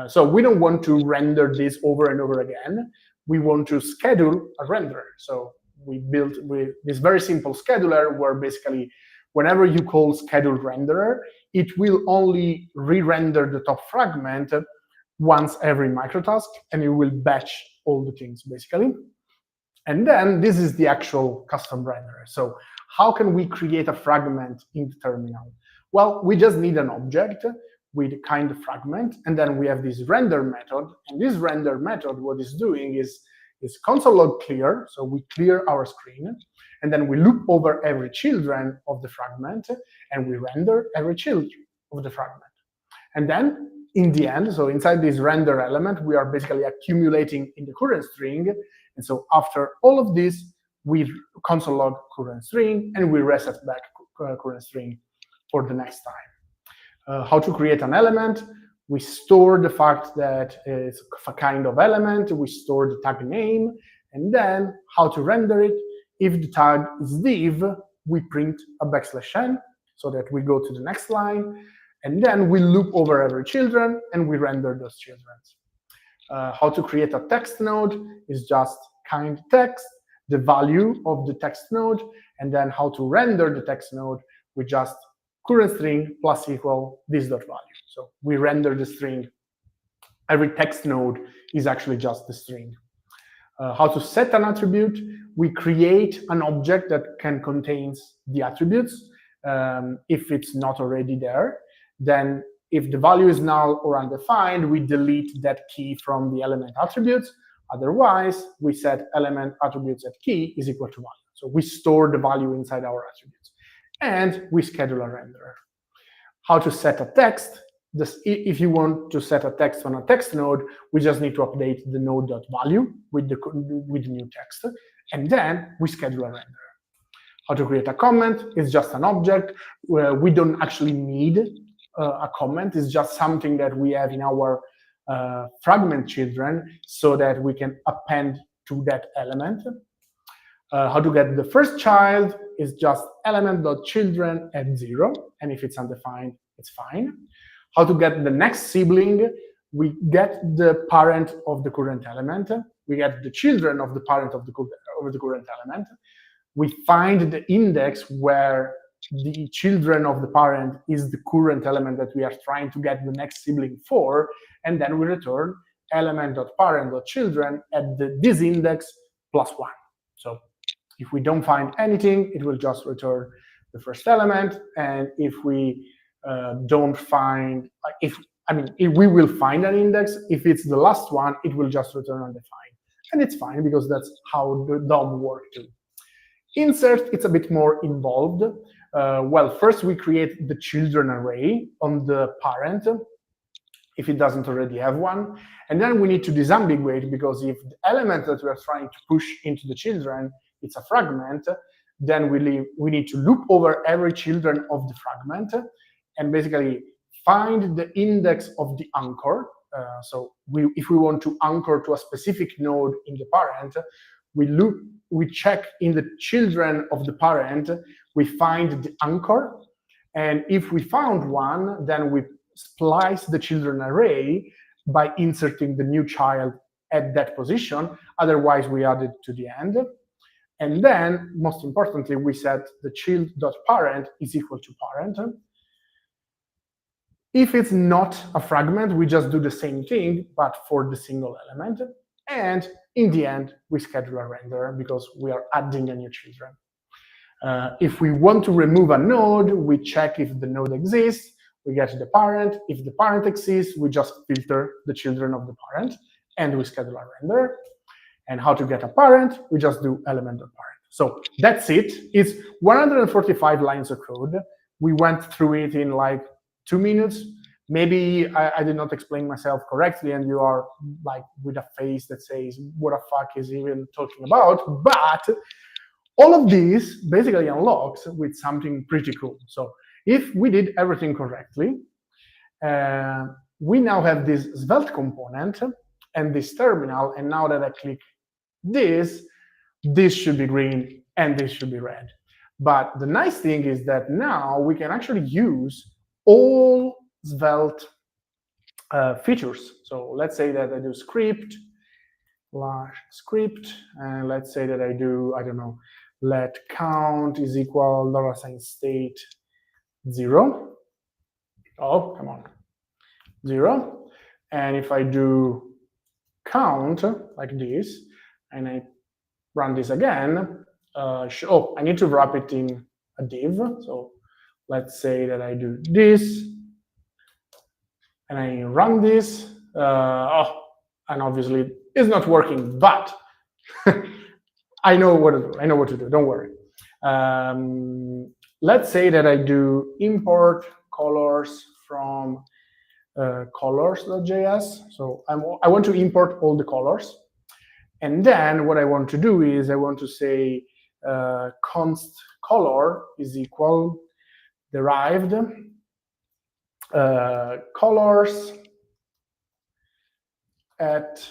[SPEAKER 2] So we don't want to render this over and over again. We want to schedule a renderer. So we built this very simple scheduler where basically whenever you call schedule renderer, it will only re-render the top fragment once every microtask, and it will batch all the things, basically. And then this is the actual custom renderer. So how can we create a fragment in the terminal? Well, we just need an object with kind of fragment, and then we have this render method. And this render method, what it's doing is console log clear, so we clear our screen, and then we loop over every children of the fragment, and we render every child of the fragment. And then in the end, so inside this render element, we are basically accumulating in the current string. And so after all of this, we console log current string, and we reset back current string for the next time. How to create an element? we store the fact that it's a kind of element, we store the tag name, and then how to render it. If the tag is div, we print a \n so that we go to the next line, and then we loop over every children and we render those children. How to create a text node is just kind text, the value of the text node, and then how to render the text node with just current string plus equal this.value. So we render the string. Every text node is actually just the string. How to set an attribute? We create an object that can contain the attributes. If it's not already there, then if the value is null or undefined, we delete that key from the element attributes. Otherwise, we set element attributes at key is equal to 1. So we store the value inside our attributes. And we schedule a renderer. How to set a text? If you want to set a text on a text node, we just need to update the node.value with the new text. And then we schedule a renderer. How to create a comment is just an object where we don't actually need a comment. It's just something that we have in our fragment children so that we can append to that element. How to get the first child is just element.children at 0, and if it's undefined, it's fine. How to get the next sibling? We get the parent of the current element. We get the children of the parent of the current element. We find the index where the children of the parent is the current element that we are trying to get the next sibling for, and then we return element.parent.children at this index plus 1. So if we don't find anything, it will just return the first element, and if we don't find, if we will find an index. If it's the last one, it will just return undefined, and it's fine because that's how the DOM works too. Insert, it's a bit more involved. Well, first we create the children array on the parent, if it doesn't already have one. And then we need to disambiguate, because if the element that we are trying to push into the children, it's a fragment, then we need to loop over every children of the fragment and basically find the index of the anchor. So if we want to anchor to a specific node in the parent, we check in the children of the parent, we find the anchor, and if we found one, then we splice the children array by inserting the new child at that position. Otherwise, we add it to the end. And then, most importantly, we set the child.parent is equal to parent. If it's not a fragment, we just do the same thing, but for the single element. And in the end, we schedule a renderer because we are adding a new children. If we want to remove a node, we check if the node exists, we get the parent. If the parent exists, we just filter the children of the parent, and we schedule a renderer. And how to get a parent, we just do element.parent. So that's it. It's 145 lines of code. We went through it in like 2 minutes. Maybe I did not explain myself correctly, and you are like with a face that says, what the fuck is he even talking about? But all of this basically unlocks with something pretty cool. So if we did everything correctly, we now have this Svelte component and this terminal, and now that I click this should be green and this should be red. But the nice thing is that now we can actually use all Svelte features. So let's say that I do script, and let's say that I do, I don't know, let count is equal $state 0. Oh, come on, 0. And if I do count like this, and I run this again, oh, I need to wrap it in a div. So let's say that I do this, and I run this. And obviously it's not working, but I know what to do. I know what to do. Don't worry. Let's say that I do import colors from colors.js. So I want to import all the colors. And then what I want to do is I want to say const color is equal derived colors at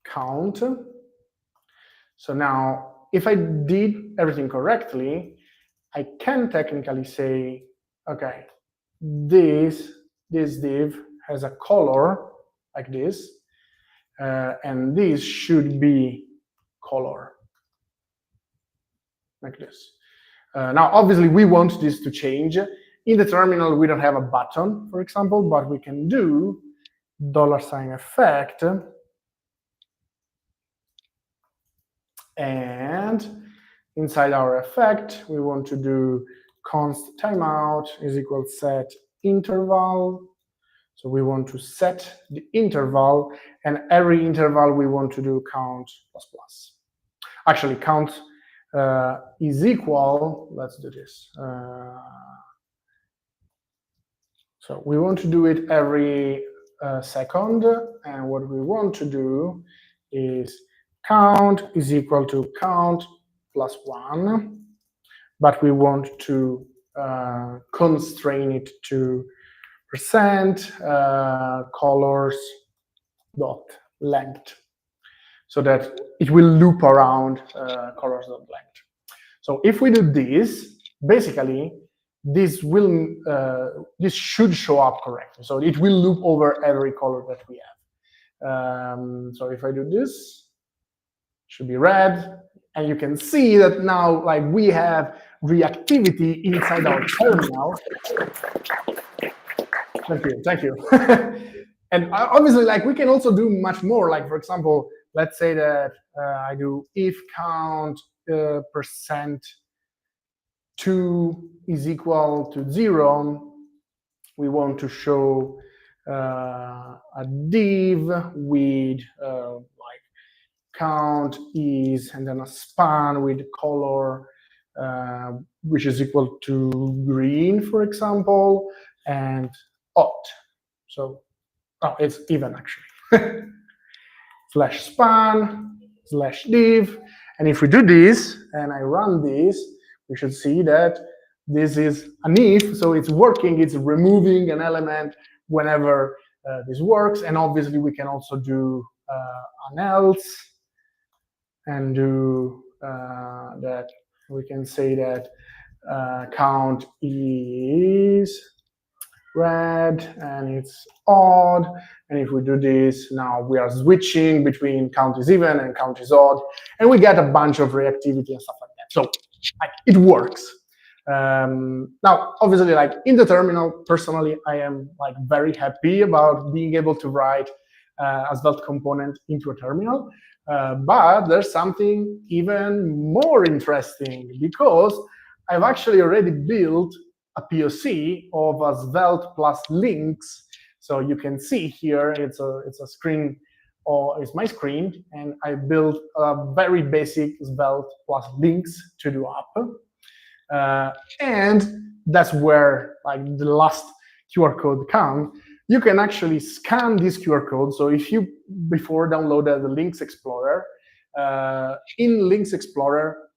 [SPEAKER 2] count. So now, if I did everything correctly, I can technically say, okay, this div has a color like this, and this should be color like this. Now, obviously, we want this to change. In the terminal, we don't have a button, for example, but we can do $effect, and inside our effect, we want to do const timeout is equal set interval. So we want to set the interval, and every interval we want to do count plus plus. Actually, count is equal, let's do this. So we want to do it every second, and what we want to do is count is equal to count plus 1, but we want to constrain it to percent colors dot length, so that it will loop around colors dot length. So if we do this, basically this will this should show up correctly. So it will loop over every color that we have. So if I do this, it should be red, and you can see that now, like, we have reactivity inside our terminal. Thank you. And obviously, like, we can also do much more. Like, for example, let's say that I do if count percent 2 is equal to 0. We want to show a div with like count is, and then a span with color which is equal to green, for example, and odd. So it's even, actually. Slash span slash div, and if we do this and I run this, we should see that this is an if, so it's working, it's removing an element whenever this works. And obviously we can also do an else and do that. We can say that count is red and it's odd, and if we do this, now we are switching between count is even and count is odd, and we get a bunch of reactivity and stuff like that. So it works. Now, obviously, like, in the terminal, personally, I am like very happy about being able to write a Svelte component into a terminal, but there's something even more interesting, because I've actually already built a POC of a Svelte plus links. So you can see here, it's a screen, or it's my screen, and I built a very basic Svelte plus links to do up. And that's where, like, the last QR code comes. You can actually scan this QR code. So if you before downloaded the Links Explorer, in Links Explorer,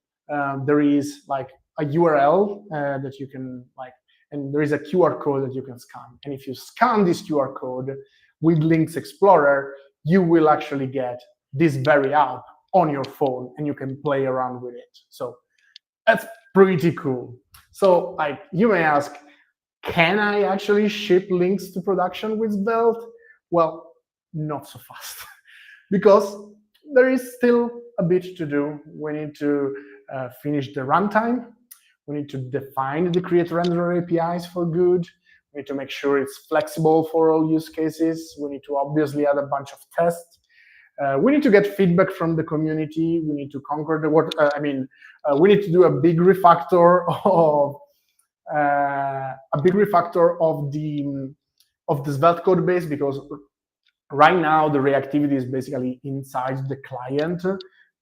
[SPEAKER 2] there is like a URL that you can, like, and there is a QR code that you can scan. And if you scan this QR code with Links Explorer, you will actually get this very app on your phone, and you can play around with it. So that's pretty cool. So, like, you may ask, can I actually ship links to production with Svelte? Well, not so fast, because there is still a bit to do. We need to finish the runtime. We need to define the create renderer APIs for good. We need to make sure it's flexible for all use cases. We need to obviously add a bunch of tests. We need to get feedback from the community. We need to conquer the world. We need to do a big refactor of the Svelte code base, because right now the reactivity is basically inside the client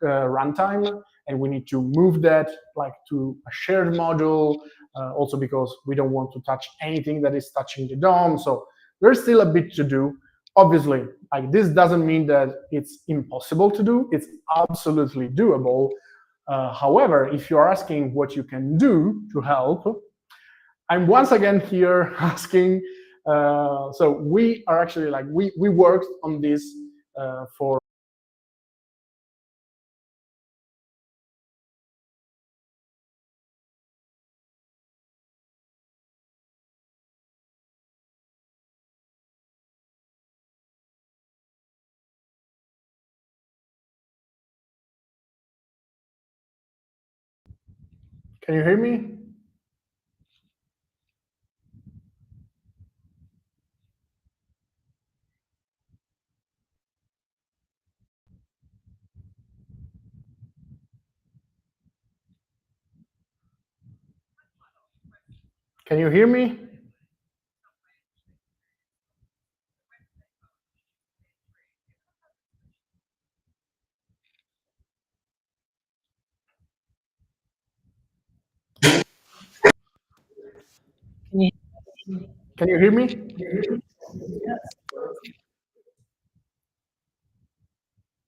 [SPEAKER 2] runtime, and we need to move that, like, to a shared module. Also because we don't want to touch anything that is touching the DOM. So there's still a bit to do. Obviously, like, this doesn't mean that it's impossible to do. It's absolutely doable. However, if you're asking what you can do to help, I'm once again here asking. So we are actually, like, we worked on this for. Can you hear me? Can you hear me? Can you hear me?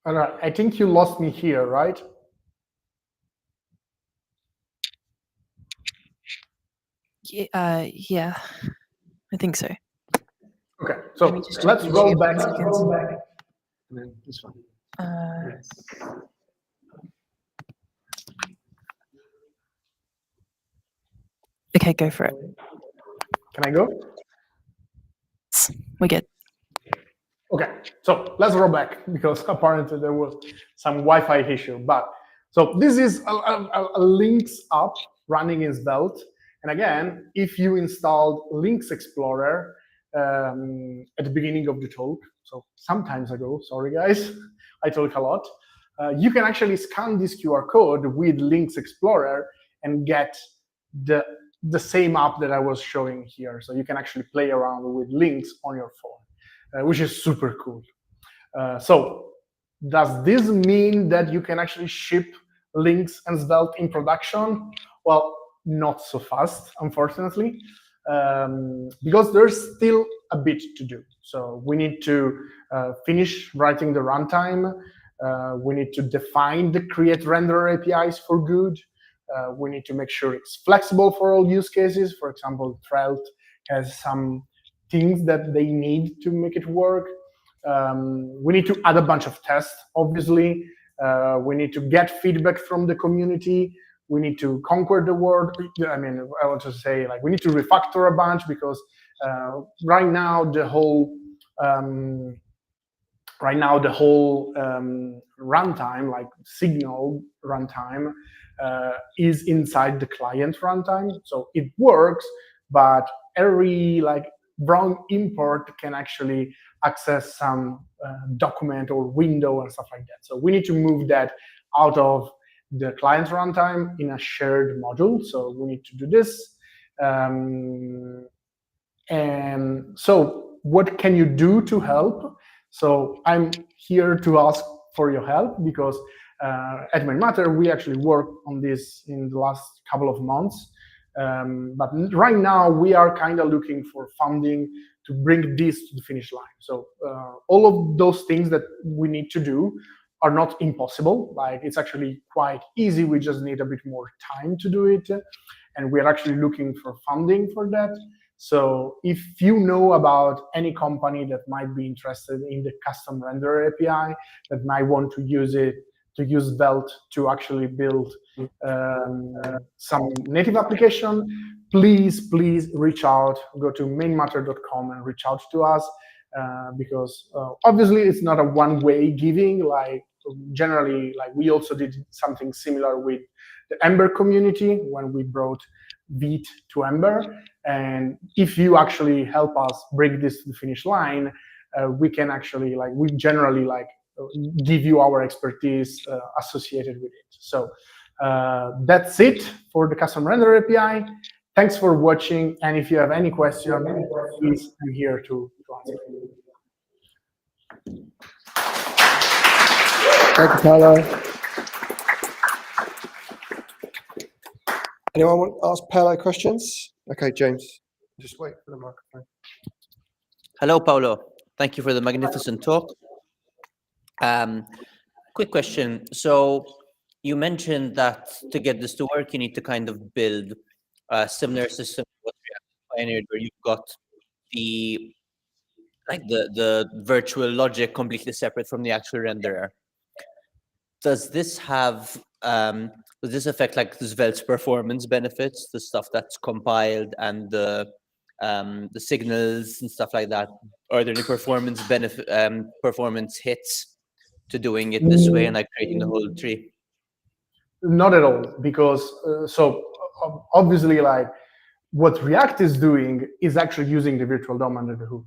[SPEAKER 2] All right, I think you lost me here, right?
[SPEAKER 3] Yeah, I think so.
[SPEAKER 2] Okay, so
[SPEAKER 3] Let me just check
[SPEAKER 2] let's
[SPEAKER 3] YouTube
[SPEAKER 2] roll
[SPEAKER 3] 1
[SPEAKER 2] back.
[SPEAKER 3] second.
[SPEAKER 1] And then this one.
[SPEAKER 3] Okay, go for it.
[SPEAKER 2] Can I go?
[SPEAKER 3] We're good.
[SPEAKER 2] Okay, so let's roll back because apparently there was some Wi-Fi issue. But so this is a links app running in Svelte. And again, if you installed Links Explorer at the beginning of the talk, so some times ago, sorry guys, I talk a lot, you can actually scan this QR code with Links Explorer and get the same app that I was showing here. So you can actually play around with links on your phone, which is super cool. So does this mean that you can actually ship links and Svelte in production? Well, not so fast, unfortunately, because there's still a bit to do. So we need to finish writing the runtime. We need to define the create render APIs for good. We need to make sure it's flexible for all use cases. For example, Svelte has some things that they need to make it work. We need to add a bunch of tests, obviously. We need to get feedback from the community. We need to conquer the world. I mean, I want to say, like, we need to refactor a bunch because right now the whole runtime, like Signal runtime, is inside the client runtime. So it works, but every wrong import can actually access some document or window and stuff like that. So we need to move that out of the client runtime in a shared module. So we need to do this. And so what can you do to help? So I'm here to ask for your help because at Matter, we actually worked on this in the last couple of months. But right now, we are kind of looking for funding to bring this to the finish line. So all of those things that we need to do are not impossible. Like, it's actually quite easy. We just need a bit more time to do it. And we're actually looking for funding for that. So if you know about any company that might be interested in the custom render API, that might want to use it, to use Svelte to actually build some native application, please reach out, go to mainmatter.com and reach out to us, because obviously it's not a one-way giving. Like, generally, like, we also did something similar with the Ember community when we brought Vite to Ember. And if you actually help us bring this to the finish line, we can actually, like, we generally give you our expertise associated with it. So that's it for the custom render API. Thanks for watching. And if you have any question, please, I'm here to answer.
[SPEAKER 1] Thank you, Paolo. Anyone want to ask Paolo questions? Okay, James, just wait for the microphone.
[SPEAKER 4] Hello, Paolo. Thank you for the magnificent talk. Quick question. So you mentioned that to get this to work, you need to kind of build a similar system to what React pioneered, where you've got the like the virtual logic completely separate from the actual renderer. Does this have does this affect like the Svelte's performance benefits, the stuff that's compiled and the signals and stuff like that? Are there any performance performance hits to doing it this way and like creating the whole tree?
[SPEAKER 2] Not at all, because obviously, like what React is doing is actually using the virtual DOM under the hood.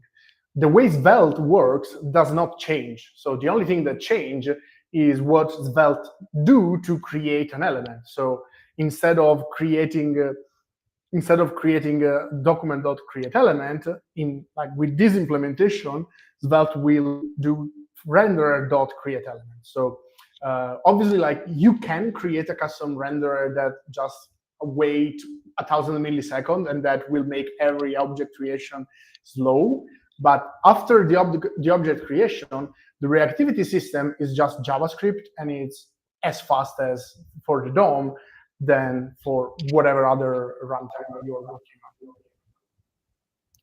[SPEAKER 2] The way Svelte works does not change. So the only thing that changes is what Svelte do to create an element. So instead of creating a document.create element, with this implementation, Svelte will do renderer.create element. So obviously, like you can create a custom renderer that just wait 1,000 milliseconds, and that will make every object creation slow. But after the object creation, the reactivity system is just JavaScript, and it's as fast as for the DOM than for whatever other runtime you're working on.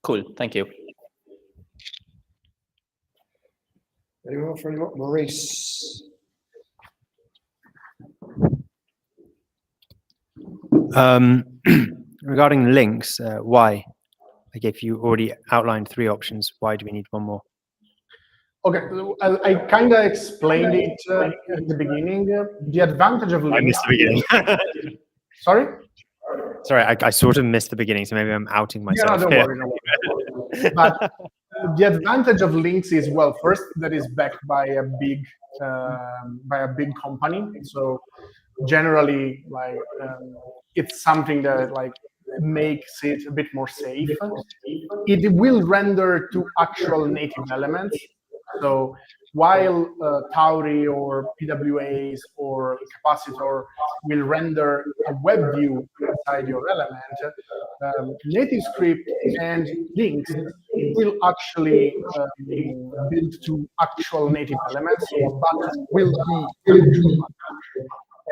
[SPEAKER 4] Cool, thank you.
[SPEAKER 1] Anyone for anyone? Maurice.
[SPEAKER 5] Regarding links, why? Like if you already outlined 3 options, why do we need one more?
[SPEAKER 2] Okay, I kind of explained it at the beginning. The advantage of links.
[SPEAKER 5] I missed the beginning.
[SPEAKER 2] Sorry?
[SPEAKER 5] Sorry, I sort of missed the beginning, so maybe I'm outing myself.
[SPEAKER 2] Yeah, no, don't worry. But the advantage of links is, well, first, that is backed by a big company. So generally, like it's something that like makes it a bit more safe. It will render to actual native elements. So while Tauri or PWAs or capacitor will render a web view inside your element, native script and links will actually build to actual native elements, but will be.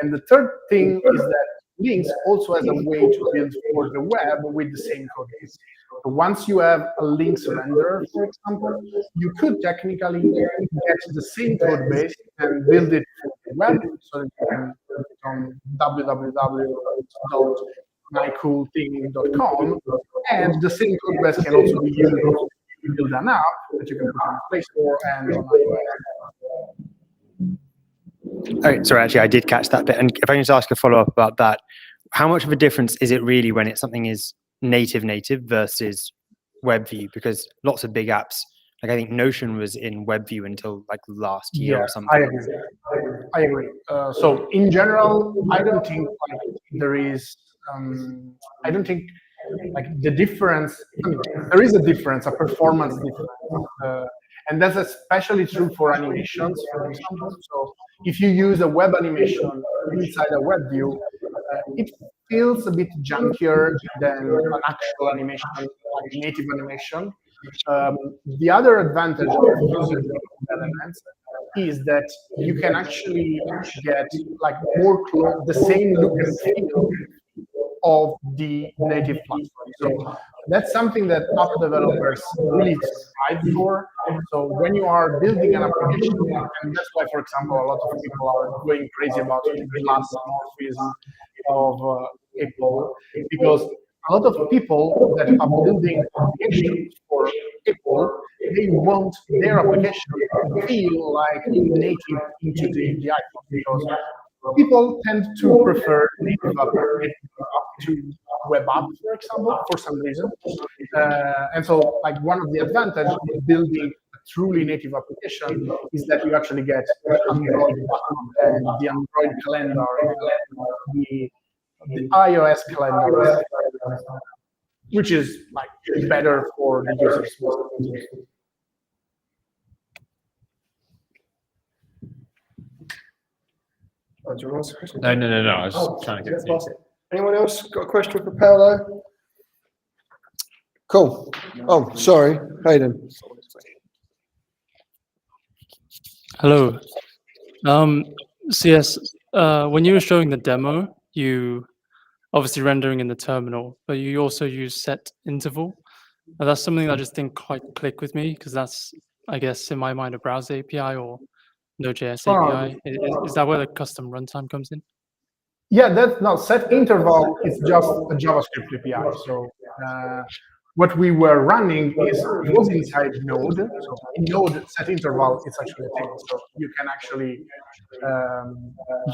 [SPEAKER 2] And the third thing is that links also has a way to build for the web with the same code base. So once you have a links renderer, for example, you could technically get the same code base and build it for the web, so that you can put it on www.mycoolthing.com, and the same code base can also be used to build an app that you can put on the Play Store and on iOS.
[SPEAKER 5] Oh, sorry, actually, I did catch that bit. And if I can just ask a follow-up about that, how much of a difference is it really when something is native versus WebView? Because lots of big apps, like I think Notion was in WebView until like last year or something.
[SPEAKER 2] I agree. So in general, I don't think like there is. I don't think like the difference. I mean, there is a difference, a performance difference. And that's especially true for animations, for example. So if you use a web animation inside a web view, it feels a bit junkier than an actual animation, like native animation. The other advantage of using elements is that you can actually get like the same look and feel of the native platform. So that's something that app developers really strive for. So when you are building an application, and that's why, for example, a lot of people are going crazy about the glass morphism of Apple, because a lot of people that are building applications for Apple, they want their application to feel like native into the iPhone, because people tend to prefer native app to web app, for example, for some reason. And so, like, one of the advantages of building a truly native application is that you actually get the Android button and the Android calendar, the iOS calendar, which is like better for the users.
[SPEAKER 1] Do you want to ask a question?
[SPEAKER 6] No. I was just trying to get
[SPEAKER 1] pass it. Anyone else got a question for Paolo? Cool. Oh, sorry, Hayden.
[SPEAKER 7] Hello. CS, when you were showing the demo, you obviously rendering in the terminal, but you also use set interval. That's something that just didn't quite click with me because that's, I guess, in my mind, a browser API or Node.js API. Is that where the custom runtime comes in?
[SPEAKER 2] Yeah, that's no set interval is just a JavaScript API. So what we were running was inside Node. So in Node, set interval is actually a thing. So you can actually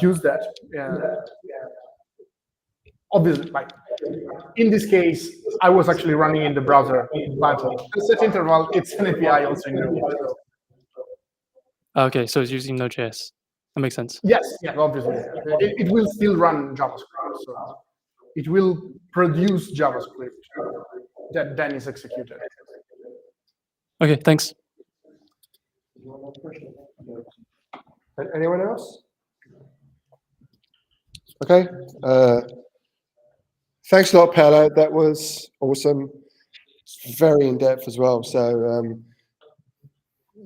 [SPEAKER 2] use that. Obviously, like in this case, I was actually running in the browser, but the set interval it's an API also in Node. So
[SPEAKER 7] Okay, so it's using Node.js. That makes sense.
[SPEAKER 2] yes, obviously, it will still run JavaScript. So it will produce JavaScript that then is executed.
[SPEAKER 7] Okay, thanks.
[SPEAKER 1] Anyone else? Okay. Thanks a lot, Paolo. That was awesome. Very in depth as well. So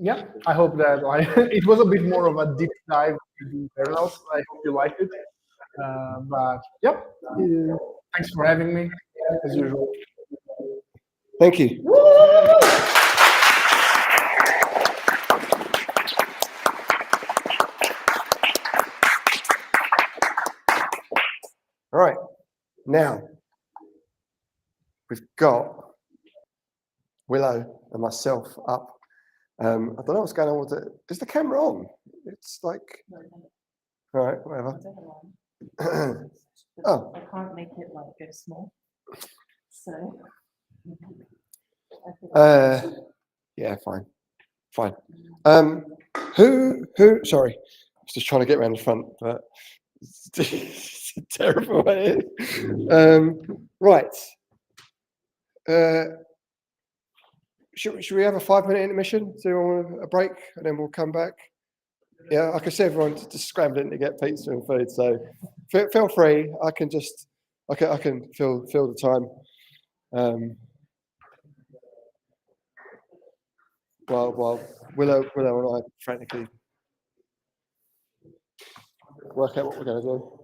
[SPEAKER 2] Yeah, I hope that it was a bit more of a deep dive into the internals. I hope you liked it. But yep, thanks for having me as usual.
[SPEAKER 1] thank you. All right. Now we've got Willow and myself up. I don't know what's going on with it. Is the camera on? It's like, all right, whatever. Oh,
[SPEAKER 8] I can't make it like go small. So
[SPEAKER 1] yeah, fine. Who, sorry, I was just trying to get around the front, but it's a terrible way. Right. Should we have a 5-minute intermission? So a break and then we'll come back? Yeah, I can see everyone just scrambling to get pizza and food. So feel free. I can fill the time. While Willow and I frantically work out what we're going to do.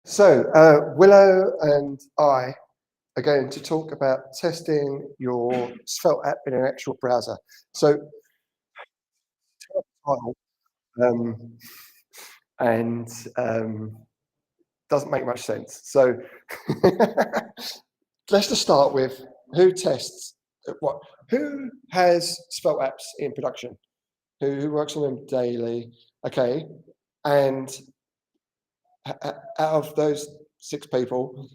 [SPEAKER 1] So Willow and I are going to talk about testing your Svelte app in an actual browser. So, and doesn't make much sense. So let's just start with who tests what? Who has Svelte apps in production? Who works on them daily? Okay, and out of those 6 people,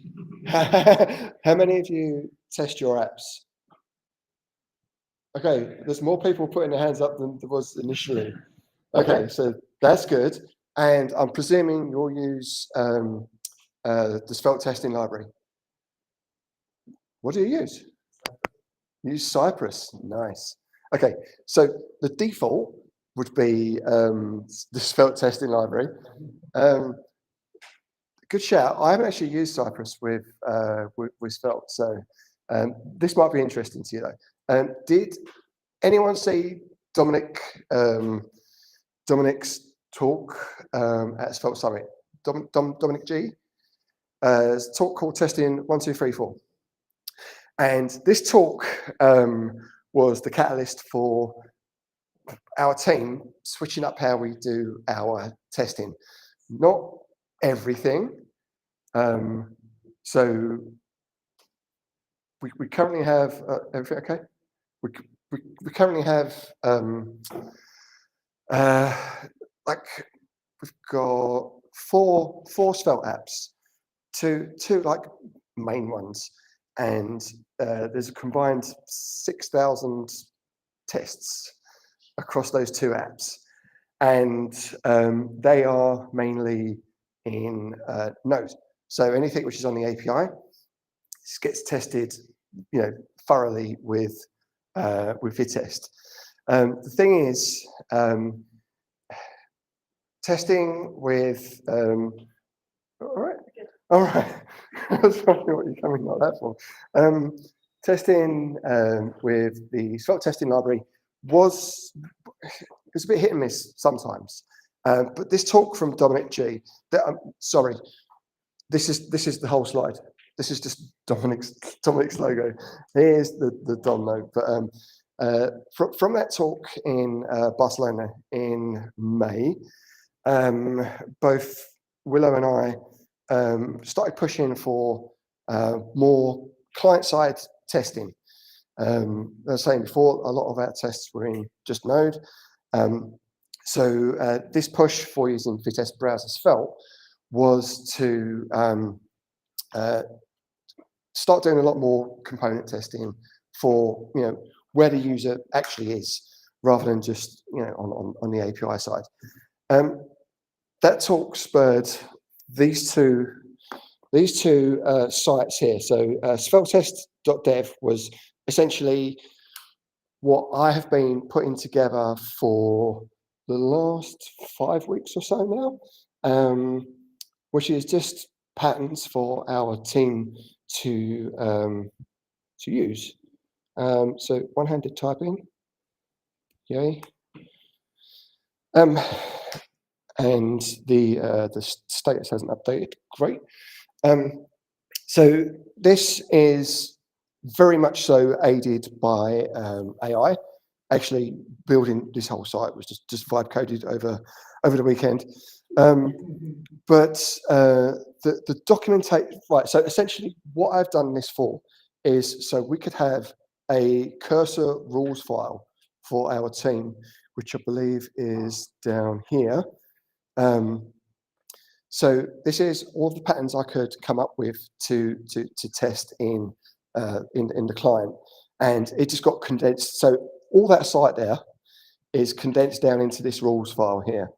[SPEAKER 1] how many of you test your apps? Okay, there's more people putting their hands up than there was initially. Okay, so that's good. And I'm presuming you'll use the Svelte testing library. What do you use? Use Cypress. Nice. Okay, so the default would be the Svelte testing library. Good shout. I haven't actually used Cypress with Svelte, so this might be interesting to you though. Did anyone see Dominic's talk at Svelte Summit? Dominic G. Talk called Testing 1, 2, 3, 4. And this talk was the catalyst for our team switching up how we do our testing. Not everything. So we currently have everything okay? We currently have like we've got four Svelte apps, two like main ones, and there's a combined 6,000 tests across those 2 apps, and they are mainly in Node. So anything which is on the API gets tested, thoroughly with Vitest. The thing is, testing with all right. That's probably what you're coming like that for. Testing with the Svelte testing library was a bit hit and miss sometimes. But this talk from Dominic G. Sorry, this is the whole slide. This is just Dominic's logo. Here's the Dom note. But from that talk in Barcelona in May, both Willow and I started pushing for more client-side testing. As I was saying before, a lot of our tests were in just Node. So this push for using Vitest browser Svelte was to start doing a lot more component testing for where the user actually is, rather than just on the API side. That talk spurred these two sites here. So sveltetest.dev was essentially what I have been putting together for the last 5 weeks or so now, which is just patterns for our team to use. So one-handed typing, yay. And the status hasn't updated. Great. So this is very much so aided by AI. Actually, building this whole site was just vibe coded over the weekend. But the documentation, right? So essentially, what I've done this for is so we could have a cursor rules file for our team, which I believe is down here. So this is all the patterns I could come up with to test in the client, and it just got condensed. So all that site there is condensed down into this rules file here,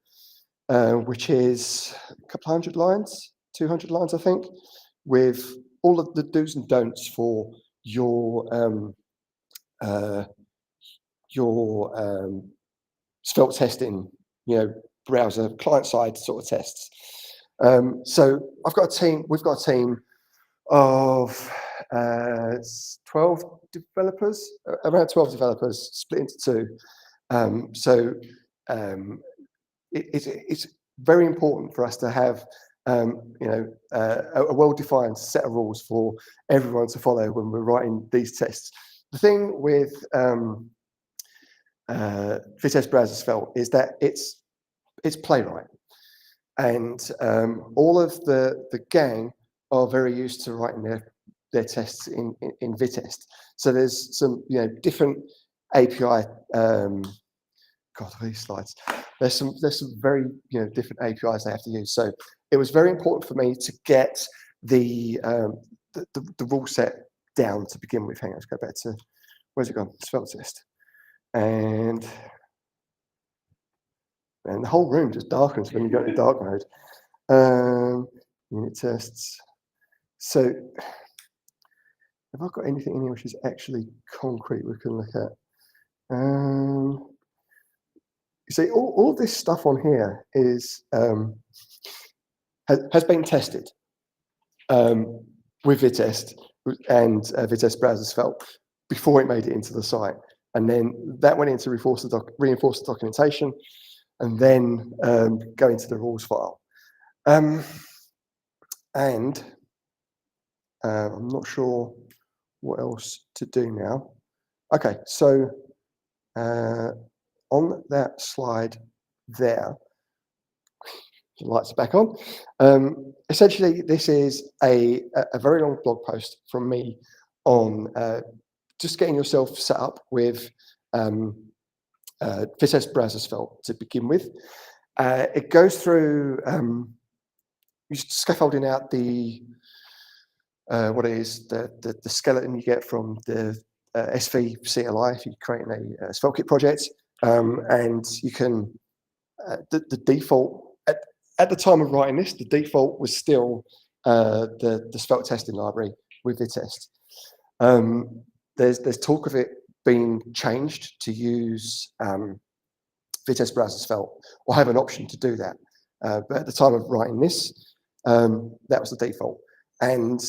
[SPEAKER 1] which is a couple hundred lines, 200 lines, I think, with all of the do's and don'ts for your Svelte testing, browser client-side sort of tests. So we've got a team of 12 developers, around 12 developers split into 2. So it's very important for us to have a well-defined set of rules for everyone to follow when we're writing these tests. The thing with Vitesse Browser Svelte is that it's playwright, and all of the gang are very used to writing their tests in Vitesse. So there's some different API. God, these slides. There's some very different APIs they have to use. So it was very important for me to get the rule set down to begin with. Hang on, let's go back to where's it gone? Svelte test, and the whole room just darkens when you go to dark mode. Unit tests. So have I got anything in here which is actually concrete we can look at? You see, all this stuff on here is has been tested with Vitesse and Vitesse Browser Svelte before it made it into the site, and then that went into reinforce the documentation, and then go into the rules file. And I'm not sure what else to do now. Okay, so on that slide there, the lights are back on. Essentially, this is a very long blog post from me on just getting yourself set up with Vitesse Browser Svelte to begin with. It goes through scaffolding out the what it is the skeleton you get from the SV CLI if you're creating a SvelteKit project, and you can the default at the time of writing this, the default was still the Svelte testing library with Vitesse. There's talk of it being changed to use Vitesse Browser Svelte, or have an option to do that. But at the time of writing this, that was the default. And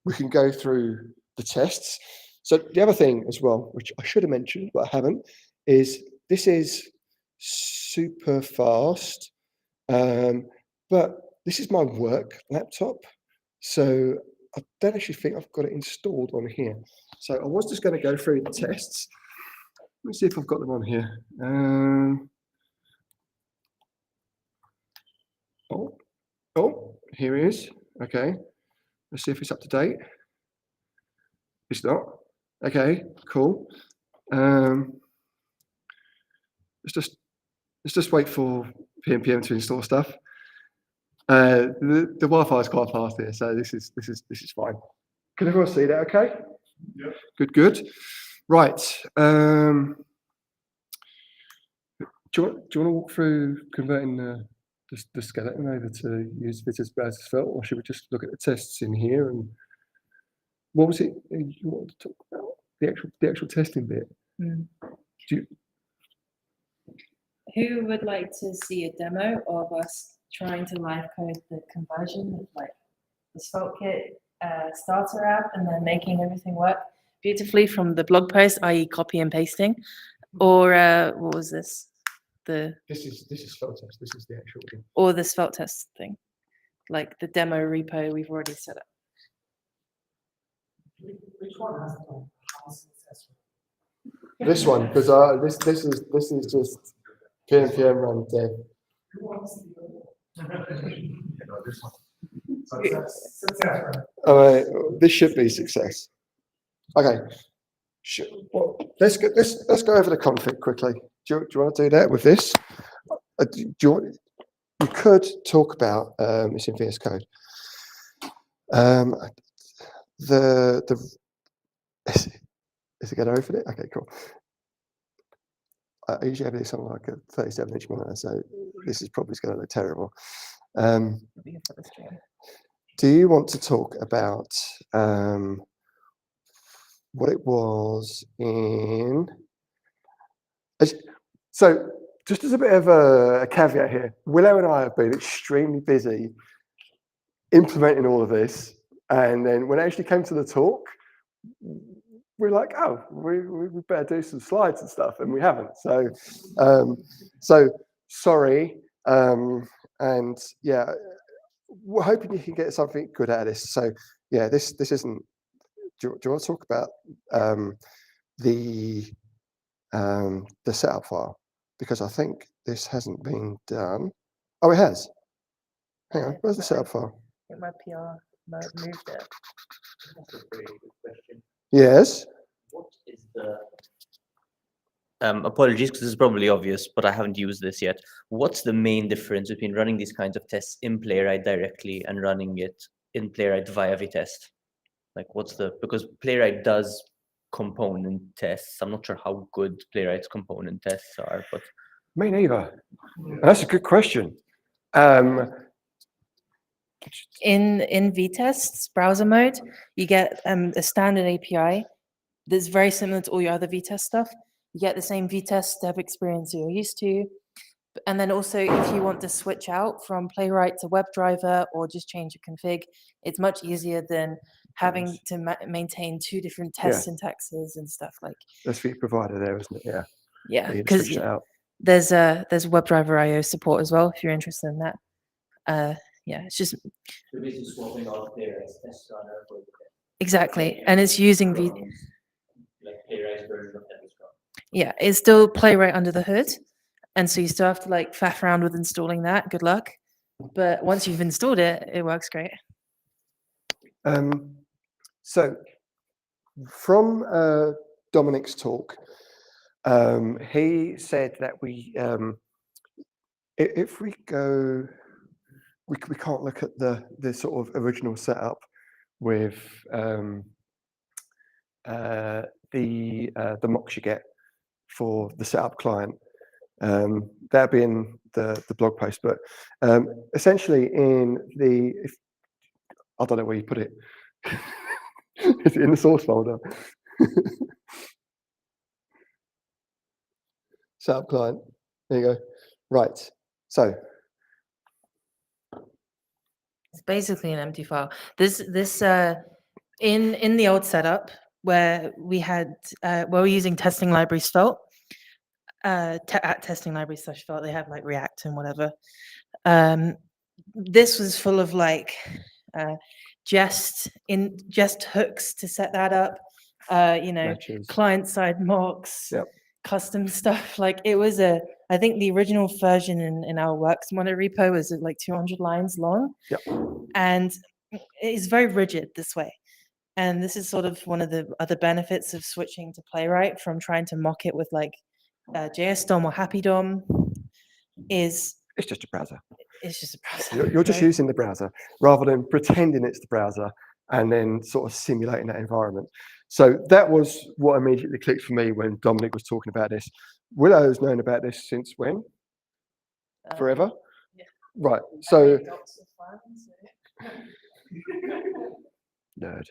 [SPEAKER 1] we can go through the tests. So the other thing as well, which I should have mentioned, but I haven't, is this is super fast, but this is my work laptop. So I don't actually think I've got it installed on here. So I was just going to go through the tests. Let me see if I've got them on here. Oh, here it is. Okay, let's see if it's up to date. It's not. Okay, cool. Let's just wait for PNPM to install stuff. The Wi-Fi is quite fast here, so this is fine. Can everyone see that? Okay. Yeah. Good. Right. Do you want to walk through converting the skeleton over to use Vitesse Browser Svelte, or should we just look at the tests in here? And what was it you wanted to talk about? The actual testing bit.
[SPEAKER 8] Who would like to see a demo of us trying to live code the conversion of like the SvelteKit starter app and then making everything work beautifully from the blog post, i.e. copy and pasting? Or what was this? This is
[SPEAKER 1] Svelte test. This is the actual thing.
[SPEAKER 8] Or the Svelte test thing, like the demo repo we've already set up.
[SPEAKER 2] Which one has
[SPEAKER 1] This one, because this is just PNPM run dev. All right, this should be success. Okay, well, let's go over the config quickly. Do you want to do that with this? You could talk about it's in VS Code. Is it going to open it? Okay, cool. I usually have this on like a 37-inch monitor, so this is probably going to look terrible. Do you want to talk about what it was in? So, just as a bit of a caveat here, Willow and I have been extremely busy implementing all of this, and then when it actually came to the talk, we're like, oh, we better do some slides and stuff, and we haven't. So, sorry, and yeah, we're hoping you can get something good out of this. So yeah, this isn't. Do you want to talk about the setup file? Because I think this hasn't been done. Oh, it has. Hang on, where's the setup file?
[SPEAKER 8] I think my PR moved it.
[SPEAKER 4] That's a very good question.
[SPEAKER 1] Yes.
[SPEAKER 4] What is the apologies, because this is probably obvious, but I haven't used this yet. What's the main difference between running these kinds of tests in Playwright directly and running it in Playwright via Vitest? Like, because Playwright does component tests. I'm not sure how good Playwright's component tests are, but
[SPEAKER 1] Me neither. That's a good question.
[SPEAKER 8] In VTest's browser mode, you get a standard API that's very similar to all your other VTest stuff. You get the same VTest dev experience you're used to. And then also, if you want to switch out from Playwright to WebDriver or just change your config, it's much easier than having to maintain two different test syntaxes and stuff like.
[SPEAKER 1] That's the provider there, isn't it? Yeah.
[SPEAKER 8] Yeah,
[SPEAKER 1] You
[SPEAKER 8] because
[SPEAKER 1] switch it out.
[SPEAKER 8] there's WebDriver IO support as well if you're interested in that. Yeah, it's just
[SPEAKER 4] basically swapping out Playwright's test runner for
[SPEAKER 8] exactly, and it's using
[SPEAKER 4] like Playwright's version of Epistrong.
[SPEAKER 8] yeah, it's still Playwright under the hood, and so you still have to like faff around with installing that. Good luck, but once you've installed it, it works great.
[SPEAKER 1] So from Dominic's talk, he said that if we go, we can't look at the sort of original setup with the mocks you get for the setup client. That'll be in the blog post, but essentially I don't know where you put it. Is it in the source folder? Setup client. There you go. Right. So
[SPEAKER 8] It's basically an empty file. This in the old setup where we had where we're using testing library Svelte. At testing library /Svelte, they have like React and whatever. This was full of like jest hooks to set that up.
[SPEAKER 1] matches.
[SPEAKER 8] Client side mocks,
[SPEAKER 1] Yep.
[SPEAKER 8] custom stuff. Like it was I think the original version in our works mono repo was like 200 lines long.
[SPEAKER 1] Yep.
[SPEAKER 8] And it's very rigid this way. And this is sort of one of the other benefits of switching to Playwright from trying to mock it with like JS DOM or Happy DOM
[SPEAKER 1] It's just a browser.
[SPEAKER 8] It's just a browser.
[SPEAKER 1] You're just
[SPEAKER 8] right?
[SPEAKER 1] using the browser rather than pretending it's the browser and then sort of simulating that environment. So that was what immediately clicked for me when Dominic was talking about this. Willow's known about this since when? Forever?
[SPEAKER 8] Yeah.
[SPEAKER 1] Right. So
[SPEAKER 8] Docs are fun,
[SPEAKER 1] nerd.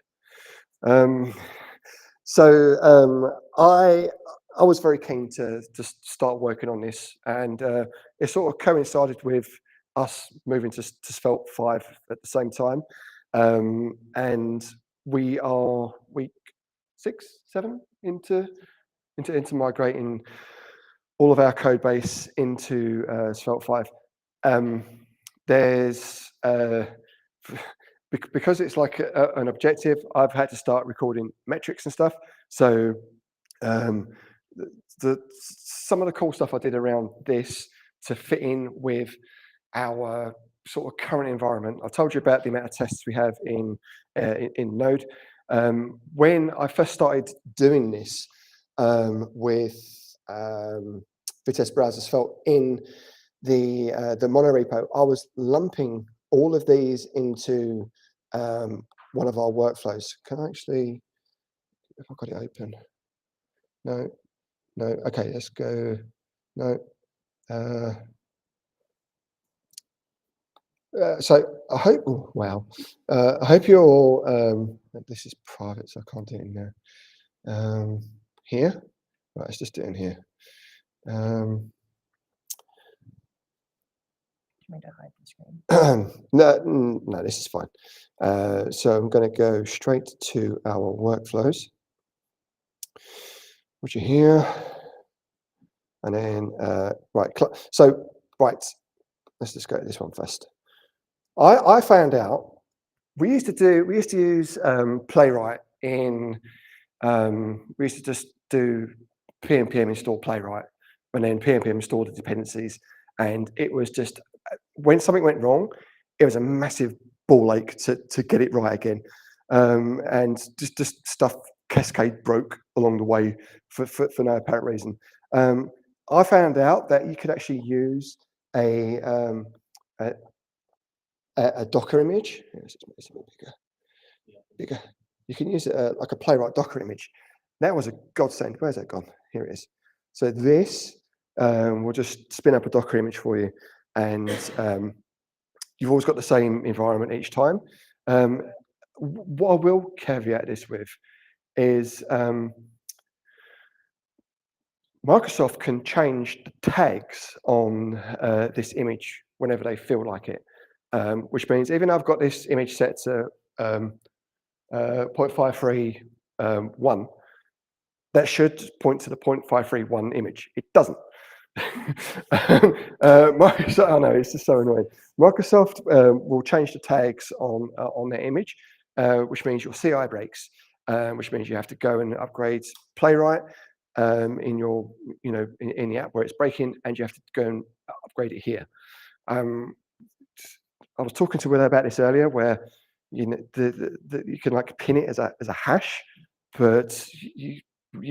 [SPEAKER 1] I was very keen to start working on this, and it sort of coincided with us moving to Svelte 5 at the same time, and we are week 6, 7 into migrating all of our code base into Svelte 5. There's because it's like an objective, I've had to start recording metrics and stuff. So some of the cool stuff I did around this to fit in with our sort of current environment. I told you about the amount of tests we have in Node. When I first started doing this with Vitest browser Svelte in the mono repo, I was lumping all of these into one of our workflows. Can I actually, if I've got it open? No. Okay, let's go. No. So I hope. Oh, wow. I hope you're all. This is private, so I can't do it in there. Here. Right. Let's just do it in here. No, this is fine. So I'm going to go straight to our workflows, which are here, and then right. So right, let's just go to this one first. I found out we used to use Playwright in we used to just do npm install Playwright, and then npm install the dependencies, and it was just when something went wrong, it was a massive ball ache to get it right again, and just stuff cascade broke along the way for no apparent reason. I found out that you could actually use a Docker image. Bigger. You can use it like a Playwright Docker image. That was a godsend. Where's that gone? Here it is. So this will just spin up a Docker image for you, and you've always got the same environment each time. What I will caveat this with is Microsoft can change the tags on this image whenever they feel like it, which means even though I've got this image set to 0.531, that should point to the 0.531 image. It doesn't. Microsoft, I know, it's just so annoying. Microsoft will change the tags on their image, which means your CI breaks, which means you have to go and upgrade Playwright in your, in the app where it's breaking, and you have to go and upgrade it here. I was talking to Willow about this earlier, where you can like pin it as a hash, but you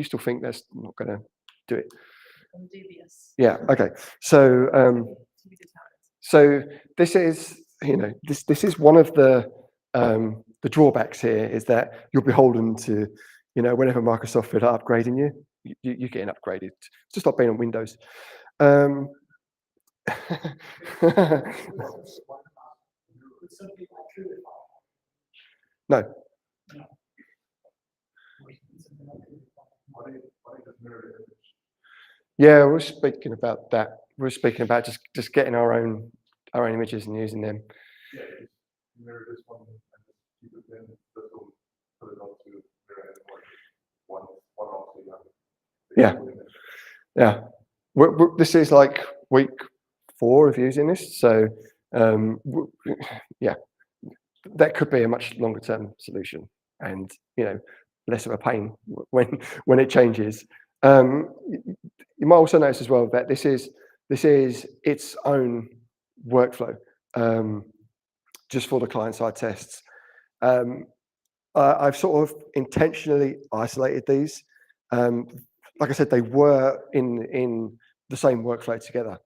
[SPEAKER 1] still think that's not going to do it.
[SPEAKER 8] I'm dubious.
[SPEAKER 1] Yeah. Okay. So so this is this is one of the drawbacks here, is that you're beholden to whenever Microsoft feel like upgrading you're getting upgraded. It's just like being on Windows. No. Yeah, we're speaking about that. We're speaking about just getting our own images and using them. Yeah, yeah. This is like week 4 of using this, so yeah, that could be a much longer term solution, and less of a pain when it changes. You might also notice as well that this is its own workflow, just for the client-side tests. I've sort of intentionally isolated these. Like I said, they were in the same workflow together,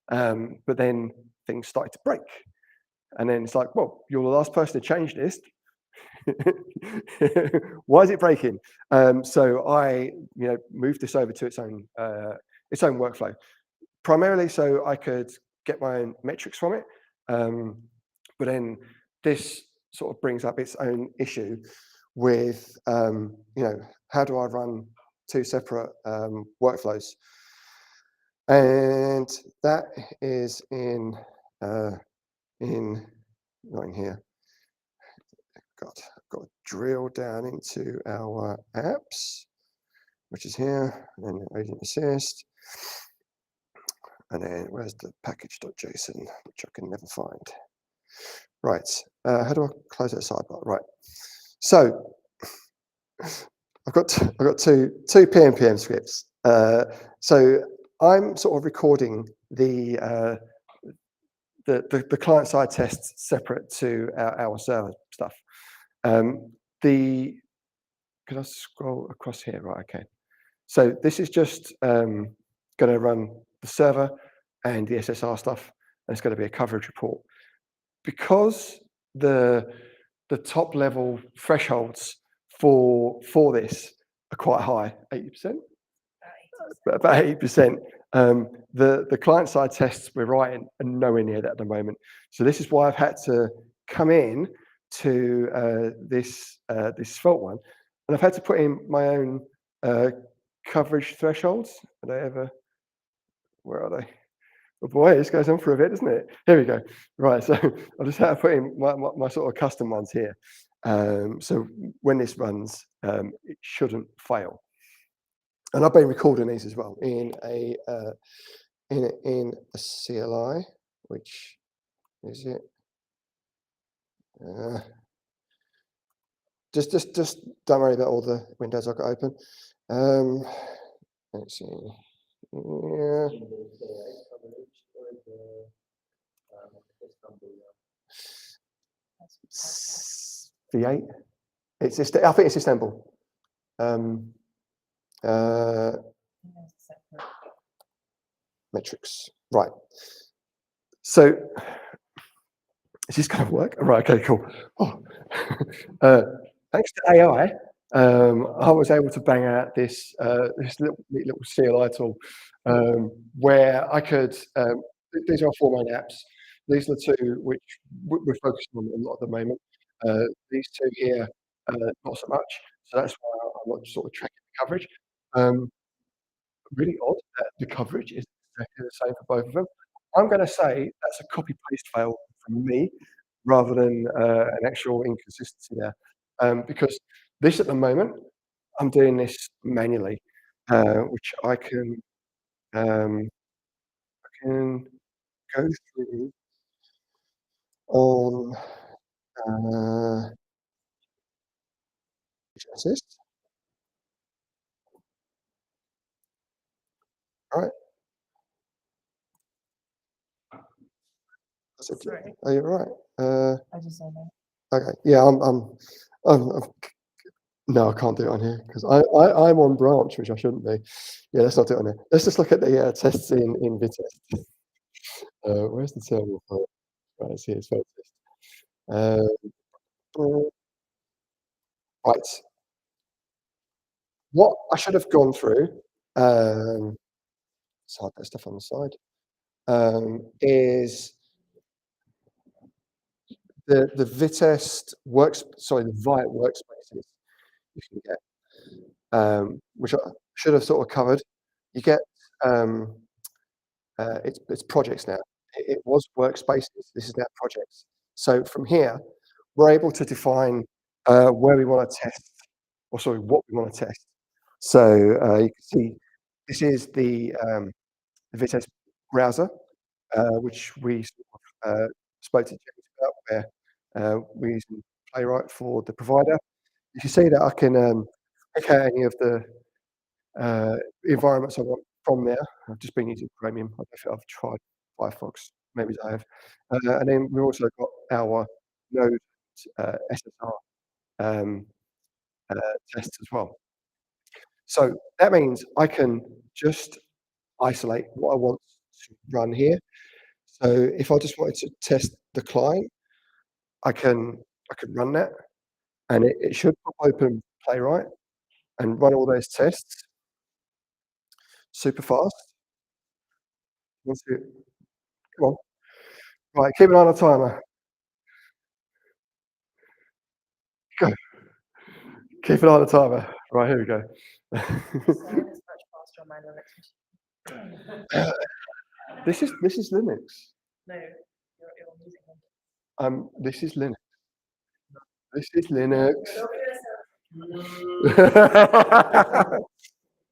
[SPEAKER 1] but then things started to break, and then it's like, well, you're the last person to change this. Why is it breaking? So I, moved this over to its own workflow, primarily so I could get my own metrics from it. But then this sort of brings up its own issue with, how do I run 2 separate workflows? And that is in not in here. Got to drill down into our apps, which is here, and then agent assist, and then where's the package.json, which I can never find. Right, how do I close that sidebar? Right, so I've got two PNPM scripts. So I'm sort of recording the client-side tests separate to our server stuff. Could I scroll across here? Right, okay. So this is just going to run the server and the SSR stuff, and it's going to be a coverage report. Because the top level thresholds for this are quite high, 80%, about 80%. The client-side tests we're writing are nowhere near that at the moment. So this is why I've had to come in to this Svelte one, and I've had to put in my own coverage thresholds. Are they ever? Where are they? Oh boy, this goes on for a bit, doesn't it? Here we go. Right, so I'll just have to put in my sort of custom ones here. So when this runs, it shouldn't fail. And I've been recording these as well in a CLI, which is it? Just don't worry about all the windows I've got open. Let's see. Yeah. V8. It's just, I think it's Istanbul. Metrics. Right. So is this going to work? Right. Okay. Cool. Oh. Thanks to AI, I was able to bang out this this little CLI tool where I could. These are our 4 main apps. These are the 2 which we're focusing on a lot at the moment. These 2 here, not so much. So that's why I'm not sort of tracking the coverage. Really odd that the coverage is exactly the same for both of them. I'm going to say that's a copy paste fail from me rather than an actual inconsistency there. Because this at the moment, I'm doing this manually, which I can go through on assist. All right.
[SPEAKER 8] Sorry.
[SPEAKER 1] Are you all right?
[SPEAKER 8] I just don't know.
[SPEAKER 1] Okay. Yeah, I'm no, I can't do it on here because I'm on branch, which I shouldn't be. Yeah, let's not do it on here. Let's just look at the tests in Vitest. Where's the terminal file? Right, it's here. It's Svelte. Right. What I should have gone through, side that stuff on the side, is the Vitest the Vite workspaces you can get, which I should have sort of covered. You get it's projects now. It was workspaces. This is now projects. So from here, we're able to define where we want to test, or sorry, what we want to test. So you can see this is the Vitest browser, which we sort of, spoke to James about, where we're using Playwright for the provider. You can see that I can pick out any of the environments I want from there. I've just been using Chromium. I don't know if I've tried Firefox. Maybe I have. And then we've also got our Node SSR tests as well. So that means I can just isolate what I want to run here. So if I just wanted to test the client, I can run that, and it should pop open Playwright and run all those tests super fast. Come on. Right, keep it on a timer. Go. Keep it on a timer. Right, here we go. This is Linux.
[SPEAKER 8] No, you're using
[SPEAKER 1] This is Linux. This is Linux.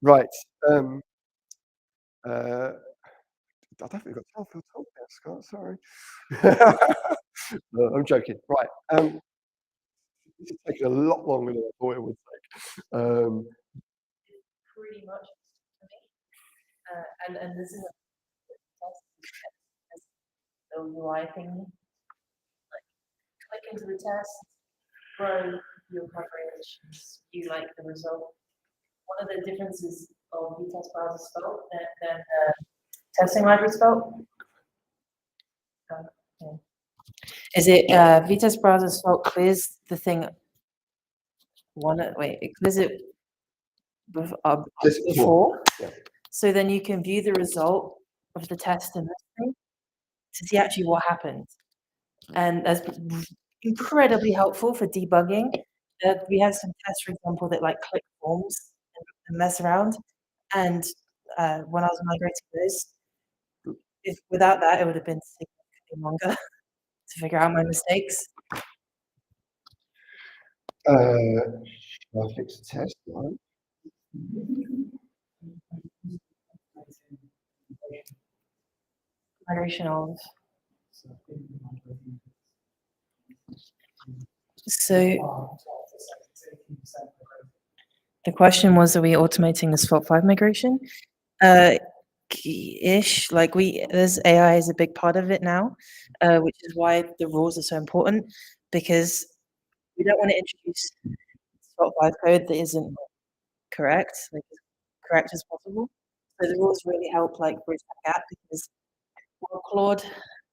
[SPEAKER 1] Right. I don't think we've got time for talk now, Scott. Sorry. No, I'm joking. Right. This is taking a lot longer than I thought it would take.
[SPEAKER 8] pretty much for me. And this is a UI thing. Like click into the test, grow your coverage, you like the result. One of the differences of Vitest browser Svelte than testing library Svelte is it Vitest browser Svelte clears the thing it clears it before.
[SPEAKER 1] Yeah.
[SPEAKER 8] So then you can view the result of the test in this thing to see actually what happened. And that's incredibly helpful for debugging. We have some tests, for example, that like click forms and mess around. And when I was migrating those, without that, it would have been significantly longer to figure out my mistakes.
[SPEAKER 1] Shall I fix the test? Right.
[SPEAKER 8] Migration of. So the question was, are we automating the Svelte 5 migration? Ish, like there's AI is a big part of it now, which is why the rules are so important, because we don't want to introduce Svelte 5 code that isn't correct, like as correct as possible. So the rules really help like bridge that gap, because while Claude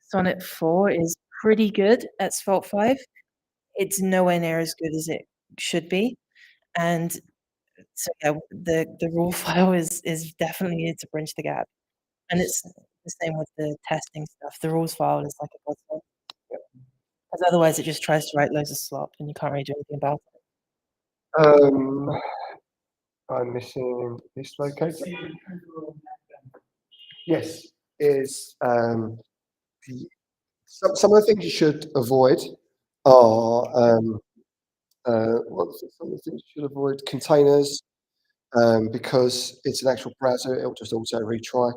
[SPEAKER 8] Sonnet 4 is pretty good at Svelte 5, it's nowhere near as good as it should be. And so yeah, the rule file is definitely needed to bridge the gap. And it's the same with the testing stuff. The rules file is like a godsend. Because otherwise it just tries to write loads of slop and you can't really do anything about it.
[SPEAKER 1] I'm missing this locator. Yes, is some of the things you should avoid are some of the things you should avoid: containers, because it's an actual browser, it'll just auto retry.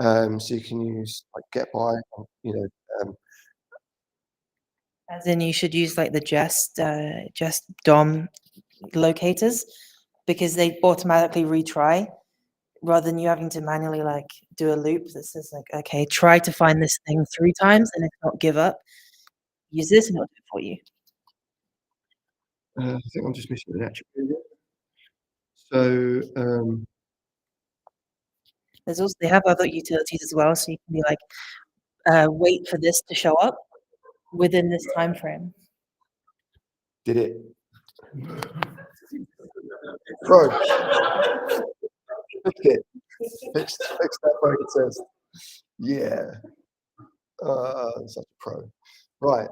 [SPEAKER 1] So you can use like get by,
[SPEAKER 8] As in, you should use like the jest DOM locators, because they automatically retry rather than you having to manually like do a loop that says like, okay, try to find this thing 3 times, and if not, give up. Use this and it'll do it for you.
[SPEAKER 1] I think I'm just missing an attribute. So
[SPEAKER 8] There's also, they have other utilities as well, so you can be like, wait for this to show up within this time frame.
[SPEAKER 1] did it? Pro. Fix it. Fix that broken test. Yeah. Such a pro. Right.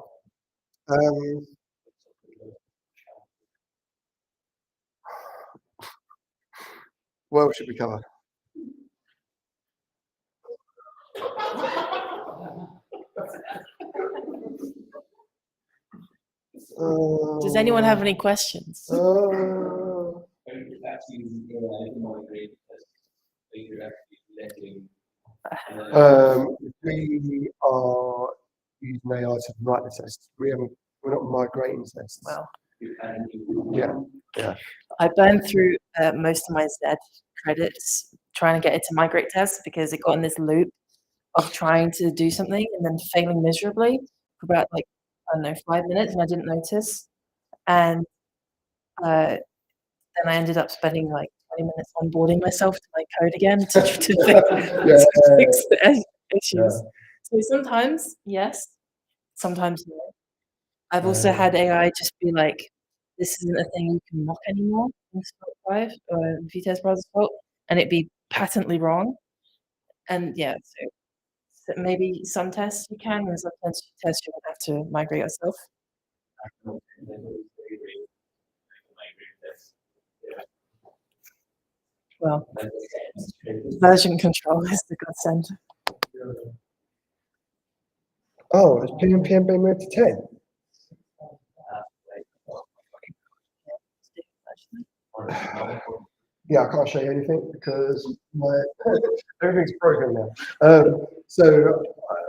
[SPEAKER 1] What else should we cover?
[SPEAKER 8] Does anyone have any questions?
[SPEAKER 1] We are using AI to write the tests. We're not migrating tests.
[SPEAKER 8] Well,
[SPEAKER 1] Yeah.
[SPEAKER 8] I burned through most of my Z credits trying to get it to migrate tests, because it got in this loop of trying to do something and then failing miserably for about like, I don't know, 5 minutes, and I didn't notice. And then I ended up spending like 20 minutes onboarding myself to my code again to fix the issues. So sometimes, yes, sometimes no. I've also had AI just be like, this isn't a thing you can mock anymore in Svelte 5 or VTest browser Svelte, and it'd be patently wrong. And yeah, so maybe some tests you can, and some tests you won't have to migrate yourself. Well, version control is the godsend.
[SPEAKER 1] Oh, has PNP been moved to 10? Yeah, I can't show you anything because everything's broken now. So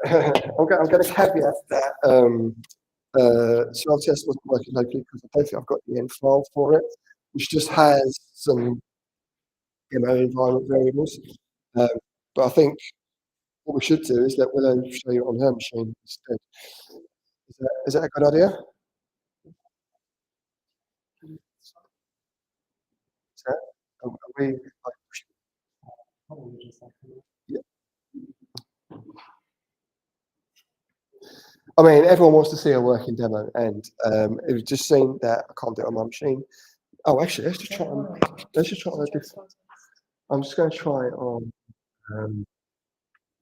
[SPEAKER 1] I'm going to caveat that Svelte test wasn't working locally because I don't think I've got the end file for it, which just has some environment variables. But I think what we should do is let Willow show you on her machine instead. Is that a good idea? Are we yeah. I mean, everyone wants to see a working demo, and it was just saying that I can't do it on my machine. Oh, actually, let's just try on a different. I'm just going to try it on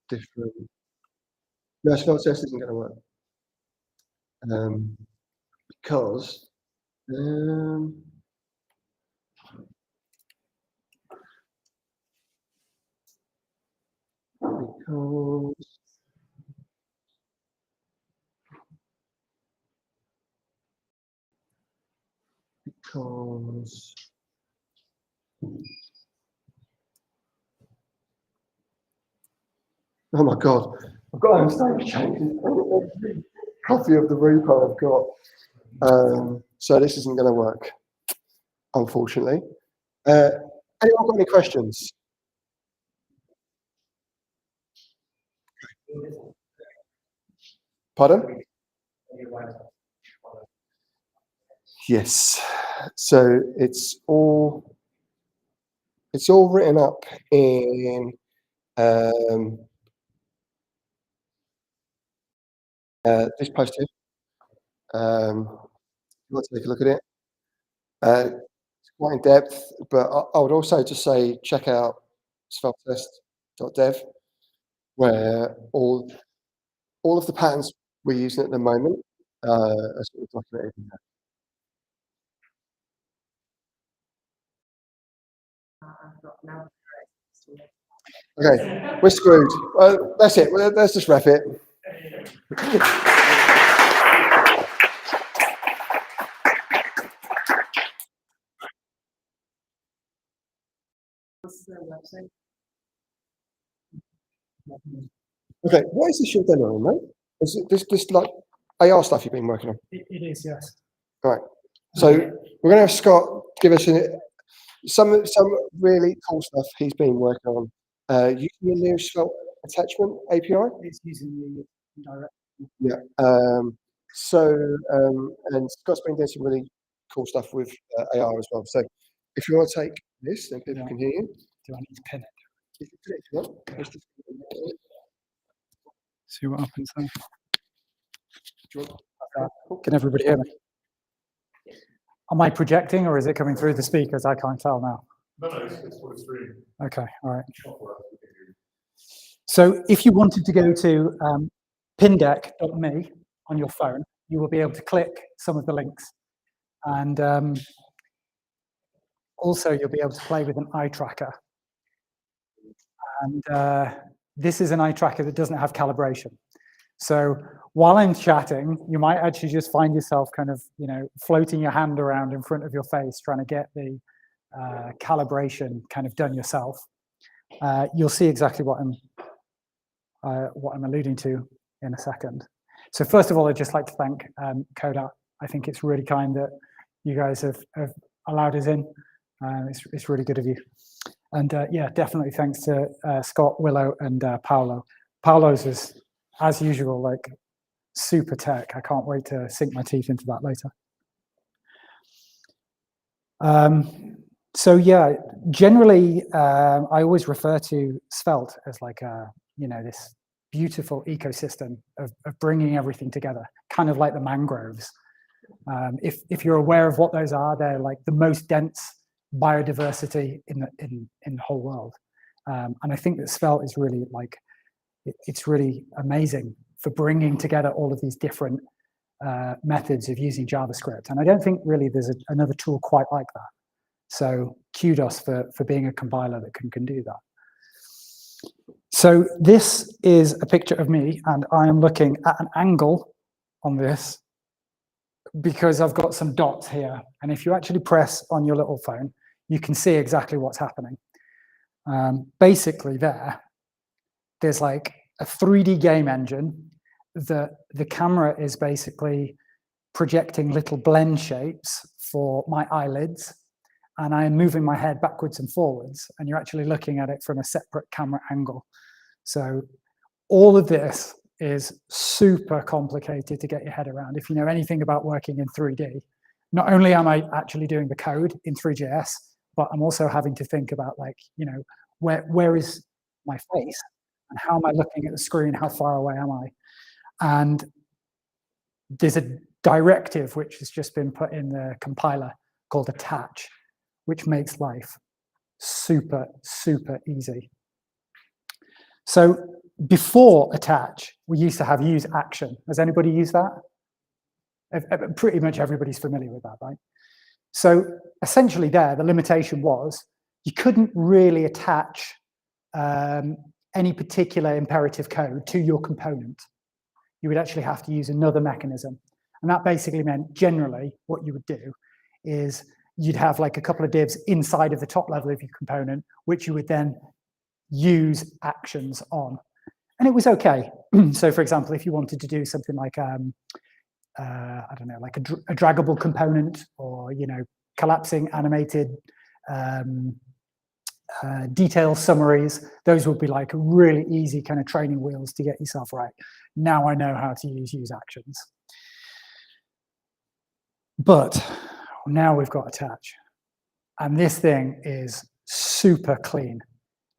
[SPEAKER 1] different. No, Svelte test isn't going to work because oh my god, I've got a mistake change. Copy of the repo I've got. So this isn't going to work, unfortunately. Anyone got any questions? Pardon? Yes. So it's all written up in this post here. Let's take a look at it. It's quite in depth, but I would also just say check out sveltetest.dev, where all of the patterns we're using at the moment are sort of documented in there. Okay, we're screwed. That's it. Let's just wrap it. Okay, what is this you're demoing, mate? Is it this like AR stuff you've been working on?
[SPEAKER 2] It is, yes.
[SPEAKER 1] All right. So we're going to have Scott give us some really cool stuff he's been working on. Using the new Svelte attachment API.
[SPEAKER 2] It's using the direct.
[SPEAKER 1] Yeah. And Scott's been doing some really cool stuff with AR as well. So if you want to take this, then people can hear you.
[SPEAKER 2] Do I need to pin it?
[SPEAKER 1] You can put it if you want.
[SPEAKER 2] See what happens then.
[SPEAKER 1] Do you want-
[SPEAKER 2] Can everybody hear me? Am I projecting or is it coming through the speakers? I can't tell now.
[SPEAKER 6] No, it's for the stream.
[SPEAKER 2] Okay, all right. So if you wanted to go to pindeck.me on your phone, you will be able to click some of the links. And also you'll be able to play with an eye tracker. And this is an eye tracker that doesn't have calibration. So while I'm chatting, you might actually just find yourself kind of, floating your hand around in front of your face, trying to get the calibration kind of done yourself. You'll see exactly what I'm alluding to in a second. So first of all, I'd just like to thank Codat. I think it's really kind that you guys have allowed us in. It's really good of you. And yeah, definitely thanks to Scott, Willow, and Paolo. Paolo's is, as usual, like super tech. I can't wait to sink my teeth into that later. So yeah, generally, I always refer to Svelte as like this beautiful ecosystem of bringing everything together, kind of like the mangroves. If you're aware of what those are, they're like the most dense biodiversity in the whole world. And I think that Svelte is really like, it's really amazing for bringing together all of these different methods of using JavaScript. And I don't think really there's another tool quite like that. So kudos for being a compiler that can do that. So this is a picture of me, and I am looking at an angle on this because I've got some dots here. And if you actually press on your little phone, you can see exactly what's happening. Basically there's like a 3D game engine that the camera is basically projecting little blend shapes for my eyelids, and I am moving my head backwards and forwards, and you're actually looking at it from a separate camera angle. So all of this is super complicated to get your head around. If you know anything about working in 3D, not only am I actually doing the code in 3JS, but I'm also having to think about like, where is my face and how am I looking at the screen? How far away am I? And there's a directive which has just been put in the compiler called attach, which makes life super, super easy. So before attach, we used to have use action. Has anybody used that? Pretty much everybody's familiar with that, right? So essentially the limitation was you couldn't really attach any particular imperative code to your component. You would actually have to use another mechanism. And that basically meant generally what you would do is you'd have like a couple of divs inside of the top level of your component, which you would then use actions on. And it was okay. So for example, if you wanted to do something like
[SPEAKER 9] I don't know, like a draggable component, or collapsing animated detail summaries. Those would be like really easy kind of training wheels to get yourself right. Now I know how to use actions. But now we've got attach. And this thing is super clean,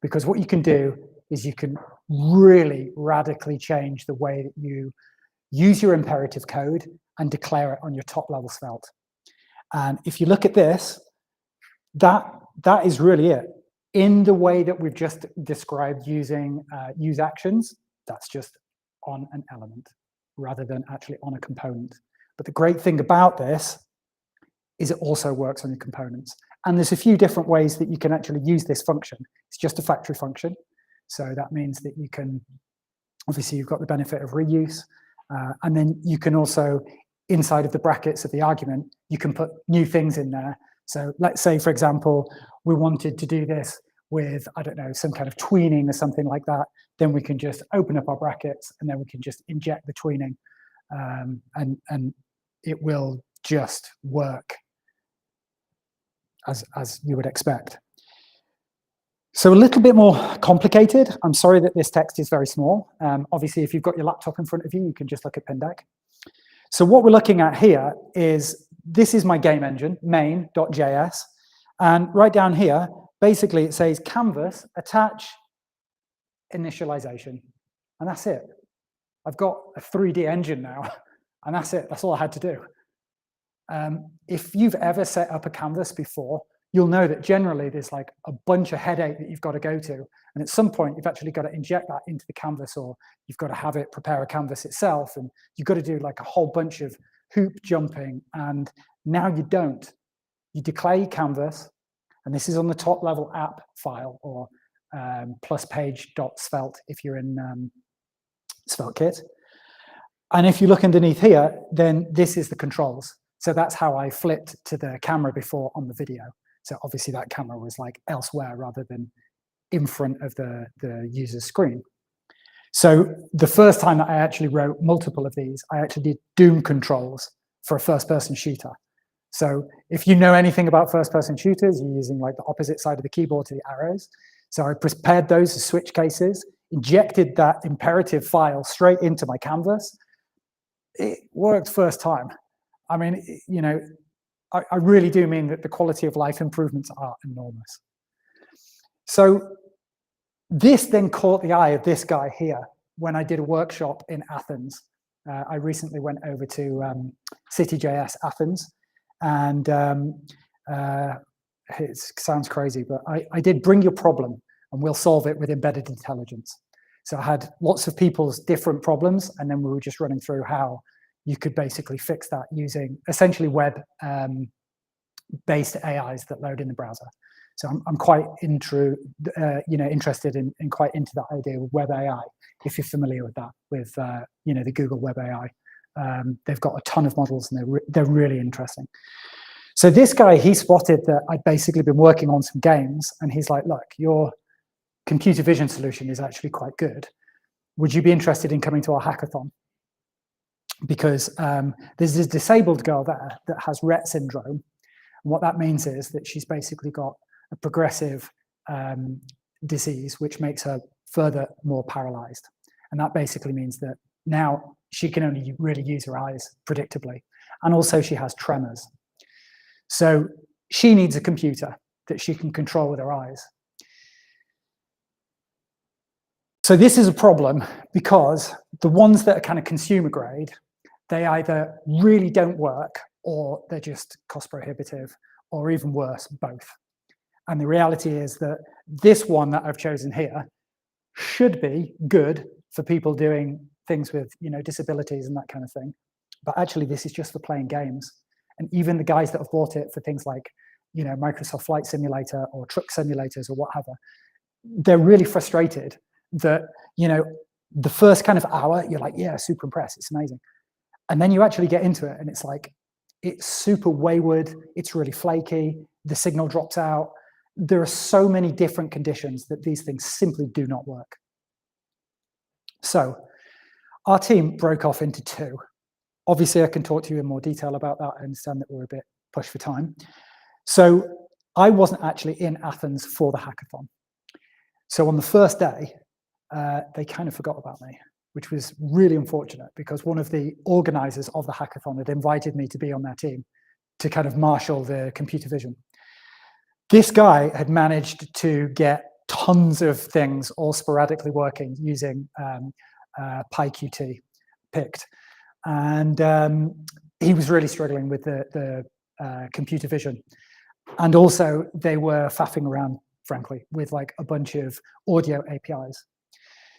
[SPEAKER 9] because what you can do is you can really radically change the way that you use your imperative code and declare it on your top level Svelte. And if you look at this, that is really it. In the way that we've just described using use actions, that's just on an element rather than actually on a component. But the great thing about this is it also works on your components. And there's a few different ways that you can actually use this function. It's just a factory function. So that means that you can, obviously you've got the benefit of reuse. And then you can also, inside of the brackets of the argument, you can put new things in there. So let's say, for example, we wanted to do this with, I don't know, some kind of tweening or something like that. Then we can just open up our brackets and then we can just inject the tweening, and it will just work as you would expect. So a little bit more complicated. I'm sorry that this text is very small. Obviously, if you've got your laptop in front of you, you can just look at Pindeck. So what we're looking at here is, this is my game engine, main.js. And right down here, basically it says canvas, attach, initialization. And that's it. I've got a 3D engine now, and that's it. That's all I had to do. If you've ever set up a canvas before, you'll know that generally there's like a bunch of headache that you've got to go to. And at some point, you've actually got to inject that into the canvas, or you've got to have it prepare a canvas itself. And you've got to do like a whole bunch of hoop jumping. And now you don't. You declare your canvas, and this is on the top level app file, or plus page.svelte if you're in SvelteKit. And if you look underneath here, then this is the controls. So that's how I flipped to the camera before on the video. So obviously that camera was like elsewhere rather than in front of the user's screen. So the first time that I actually wrote multiple of these, I actually did Doom controls for a first-person shooter. So if you know anything about first-person shooters, you're using like the opposite side of the keyboard to the arrows. So I prepared those as switch cases, injected that imperative file straight into my canvas. It worked first time. I mean, I really do mean that the quality of life improvements are enormous. So this then caught the eye of this guy here when I did a workshop in Athens. I recently went over to CityJS Athens, and it sounds crazy, but I did bring your problem and we'll solve it with embedded intelligence. So I had lots of people's different problems, and then we were just running through how you could basically fix that using essentially web-based AIs that load in the browser. So I'm quite interested in quite into that idea of web AI. If you're familiar with that, with the Google Web AI, they've got a ton of models and they're really interesting. So this guy, he spotted that I'd basically been working on some games, and he's like, "Look, your computer vision solution is actually quite good. Would you be interested in coming to our hackathon?" Because there's this disabled girl there that has Rett syndrome. And what that means is that she's basically got a progressive disease, which makes her further more paralyzed. And that basically means that now she can only really use her eyes predictably. And also she has tremors. So she needs a computer that she can control with her eyes. So this is a problem because the ones that are kind of consumer grade, they either really don't work, or they're just cost prohibitive, or even worse, both. And the reality is that this one that I've chosen here should be good for people doing things with, disabilities and that kind of thing. But actually, this is just for playing games. And even the guys that have bought it for things like, Microsoft Flight Simulator or truck simulators or whatever, they're really frustrated that, the first kind of hour, you're like, yeah, super impressed, it's amazing. And then you actually get into it and it's like, it's super wayward, it's really flaky, the signal drops out. There are so many different conditions that these things simply do not work. So our team broke off into two. Obviously, I can talk to you in more detail about that. I understand that we're a bit pushed for time. So I wasn't actually in Athens for the hackathon. So on the first day, they kind of forgot about me, which was really unfortunate because one of the organizers of the hackathon had invited me to be on their team to kind of marshal the computer vision. This guy had managed to get tons of things all sporadically working using PyQt picked. And he was really struggling with the computer vision. And also they were faffing around, frankly, with like a bunch of audio APIs.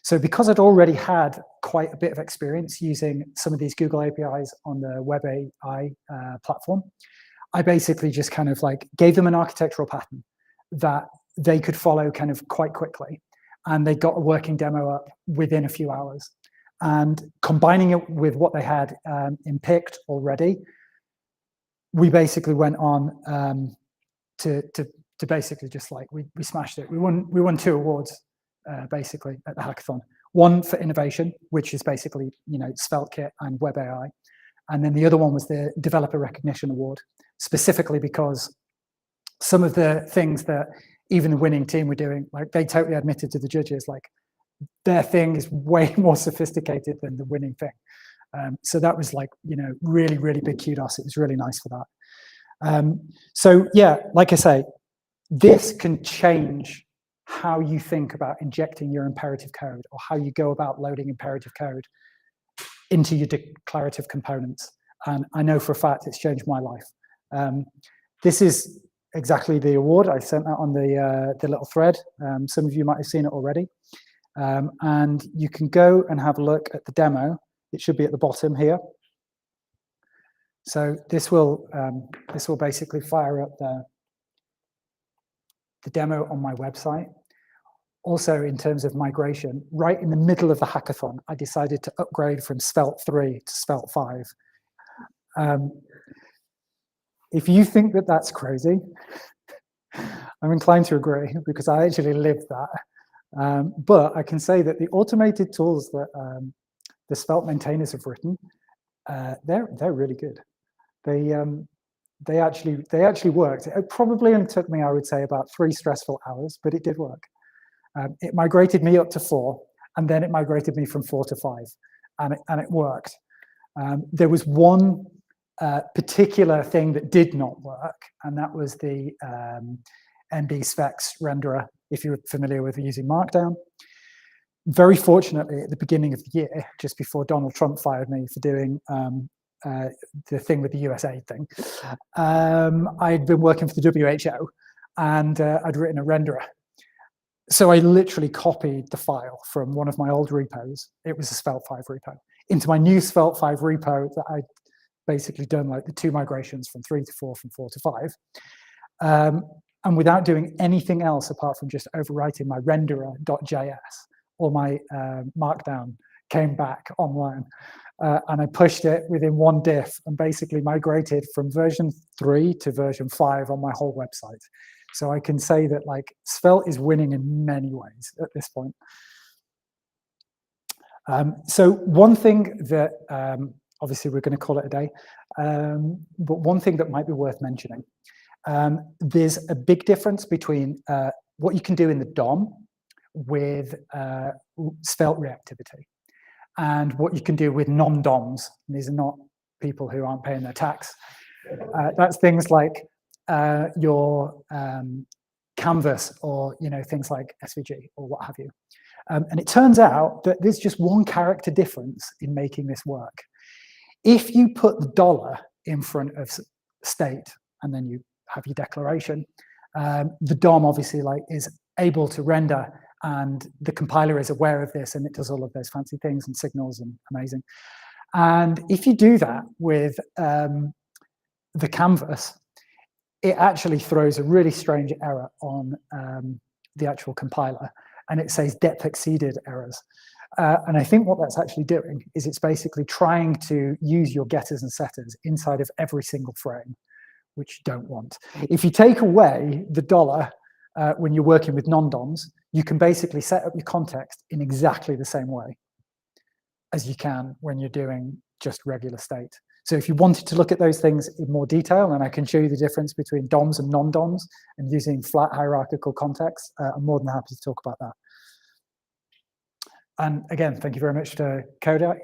[SPEAKER 9] So because I'd already had quite a bit of experience using some of these Google APIs on the Web AI platform, I basically just kind of like gave them an architectural pattern that they could follow kind of quite quickly. And they got a working demo up within a few hours. And combining it with what they had in Picked already, we basically went on to basically just like, we smashed it. We won 2 awards basically at the hackathon. One for innovation, which is basically, you know, Svelte and Web AI. And then the other one was the Developer Recognition Award, specifically because some of the things that even the winning team were doing, like they totally admitted to the judges, like their thing is way more sophisticated than the winning thing. So that was like, you know, really, really big kudos. It was really nice for that. So yeah, like I say, this can change how you think about injecting your imperative code or how you go about loading imperative code into your declarative components. And I know for a fact it's changed my life. This is exactly the award. I sent that on the little thread. Some of you might have seen it already. And you can go and have a look at the demo. It should be at the bottom here. So this will basically fire up the demo on my website. Also, in terms of migration, right in the middle of the hackathon, I decided to upgrade from Svelte 3 to Svelte 5. If you think that that's crazy, I'm inclined to agree because I actually lived that. But I can say that the automated tools that the Svelte maintainers have written, they're really good. They actually worked. It probably only took me, I would say, about 3 stressful hours, but it did work. It migrated me up to 4, and then it migrated me from 4 to 5, and it worked. There was one particular thing that did not work, and that was the NB specs renderer, if you're familiar with using Markdown. Very fortunately, at the beginning of the year, just before Donald Trump fired me for doing the thing with the USA thing, I'd been working for the WHO, and I'd written a renderer. So I literally copied the file from one of my old repos. It was a Svelte 5 repo into my new Svelte 5 repo that I'd basically done like the 2 migrations from 3 to 4, from 4 to 5. And without doing anything else apart from just overwriting my renderer.js, all my Markdown came back online. And I pushed it within 1 diff and basically migrated from version 3 to version 5 on my whole website. So I can say that like Svelte is winning in many ways at this point. So one thing that, obviously we're going to call it a day, but one thing that might be worth mentioning, there's a big difference between what you can do in the DOM with Svelte reactivity and what you can do with non-DOMs. These are not people who aren't paying their tax. That's things like your canvas, or things like SVG or what have you. And it turns out that there's just 1 character difference in making this work. If you put the dollar in front of state and then you have your declaration, the DOM obviously is able to render, and the compiler is aware of this, and it does all of those fancy things and signals and amazing. And if you do that with the canvas, it actually throws a really strange error on the actual compiler, and it says depth exceeded errors. And I think what that's actually doing is it's basically trying to use your getters and setters inside of every single frame, which you don't want. If you take away the dollar when you're working with non-DOMs, you can basically set up your context in exactly the same way. as you can when you're doing just regular state. So if you wanted to look at those things in more detail, and I can show you the difference between DOMs and non-DOMs and using flat hierarchical context, I'm more than happy to talk about that. And again, thank you very much to Codat,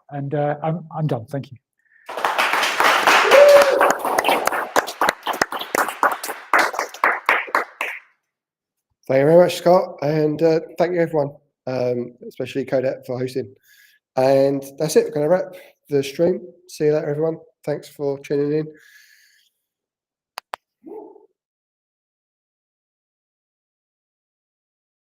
[SPEAKER 9] and I'm done. Thank you.
[SPEAKER 1] Thank you very much, Scott, and thank you everyone, especially Codat for hosting. And that's it. We're going to wrap the stream. See you later, everyone. Thanks for tuning in.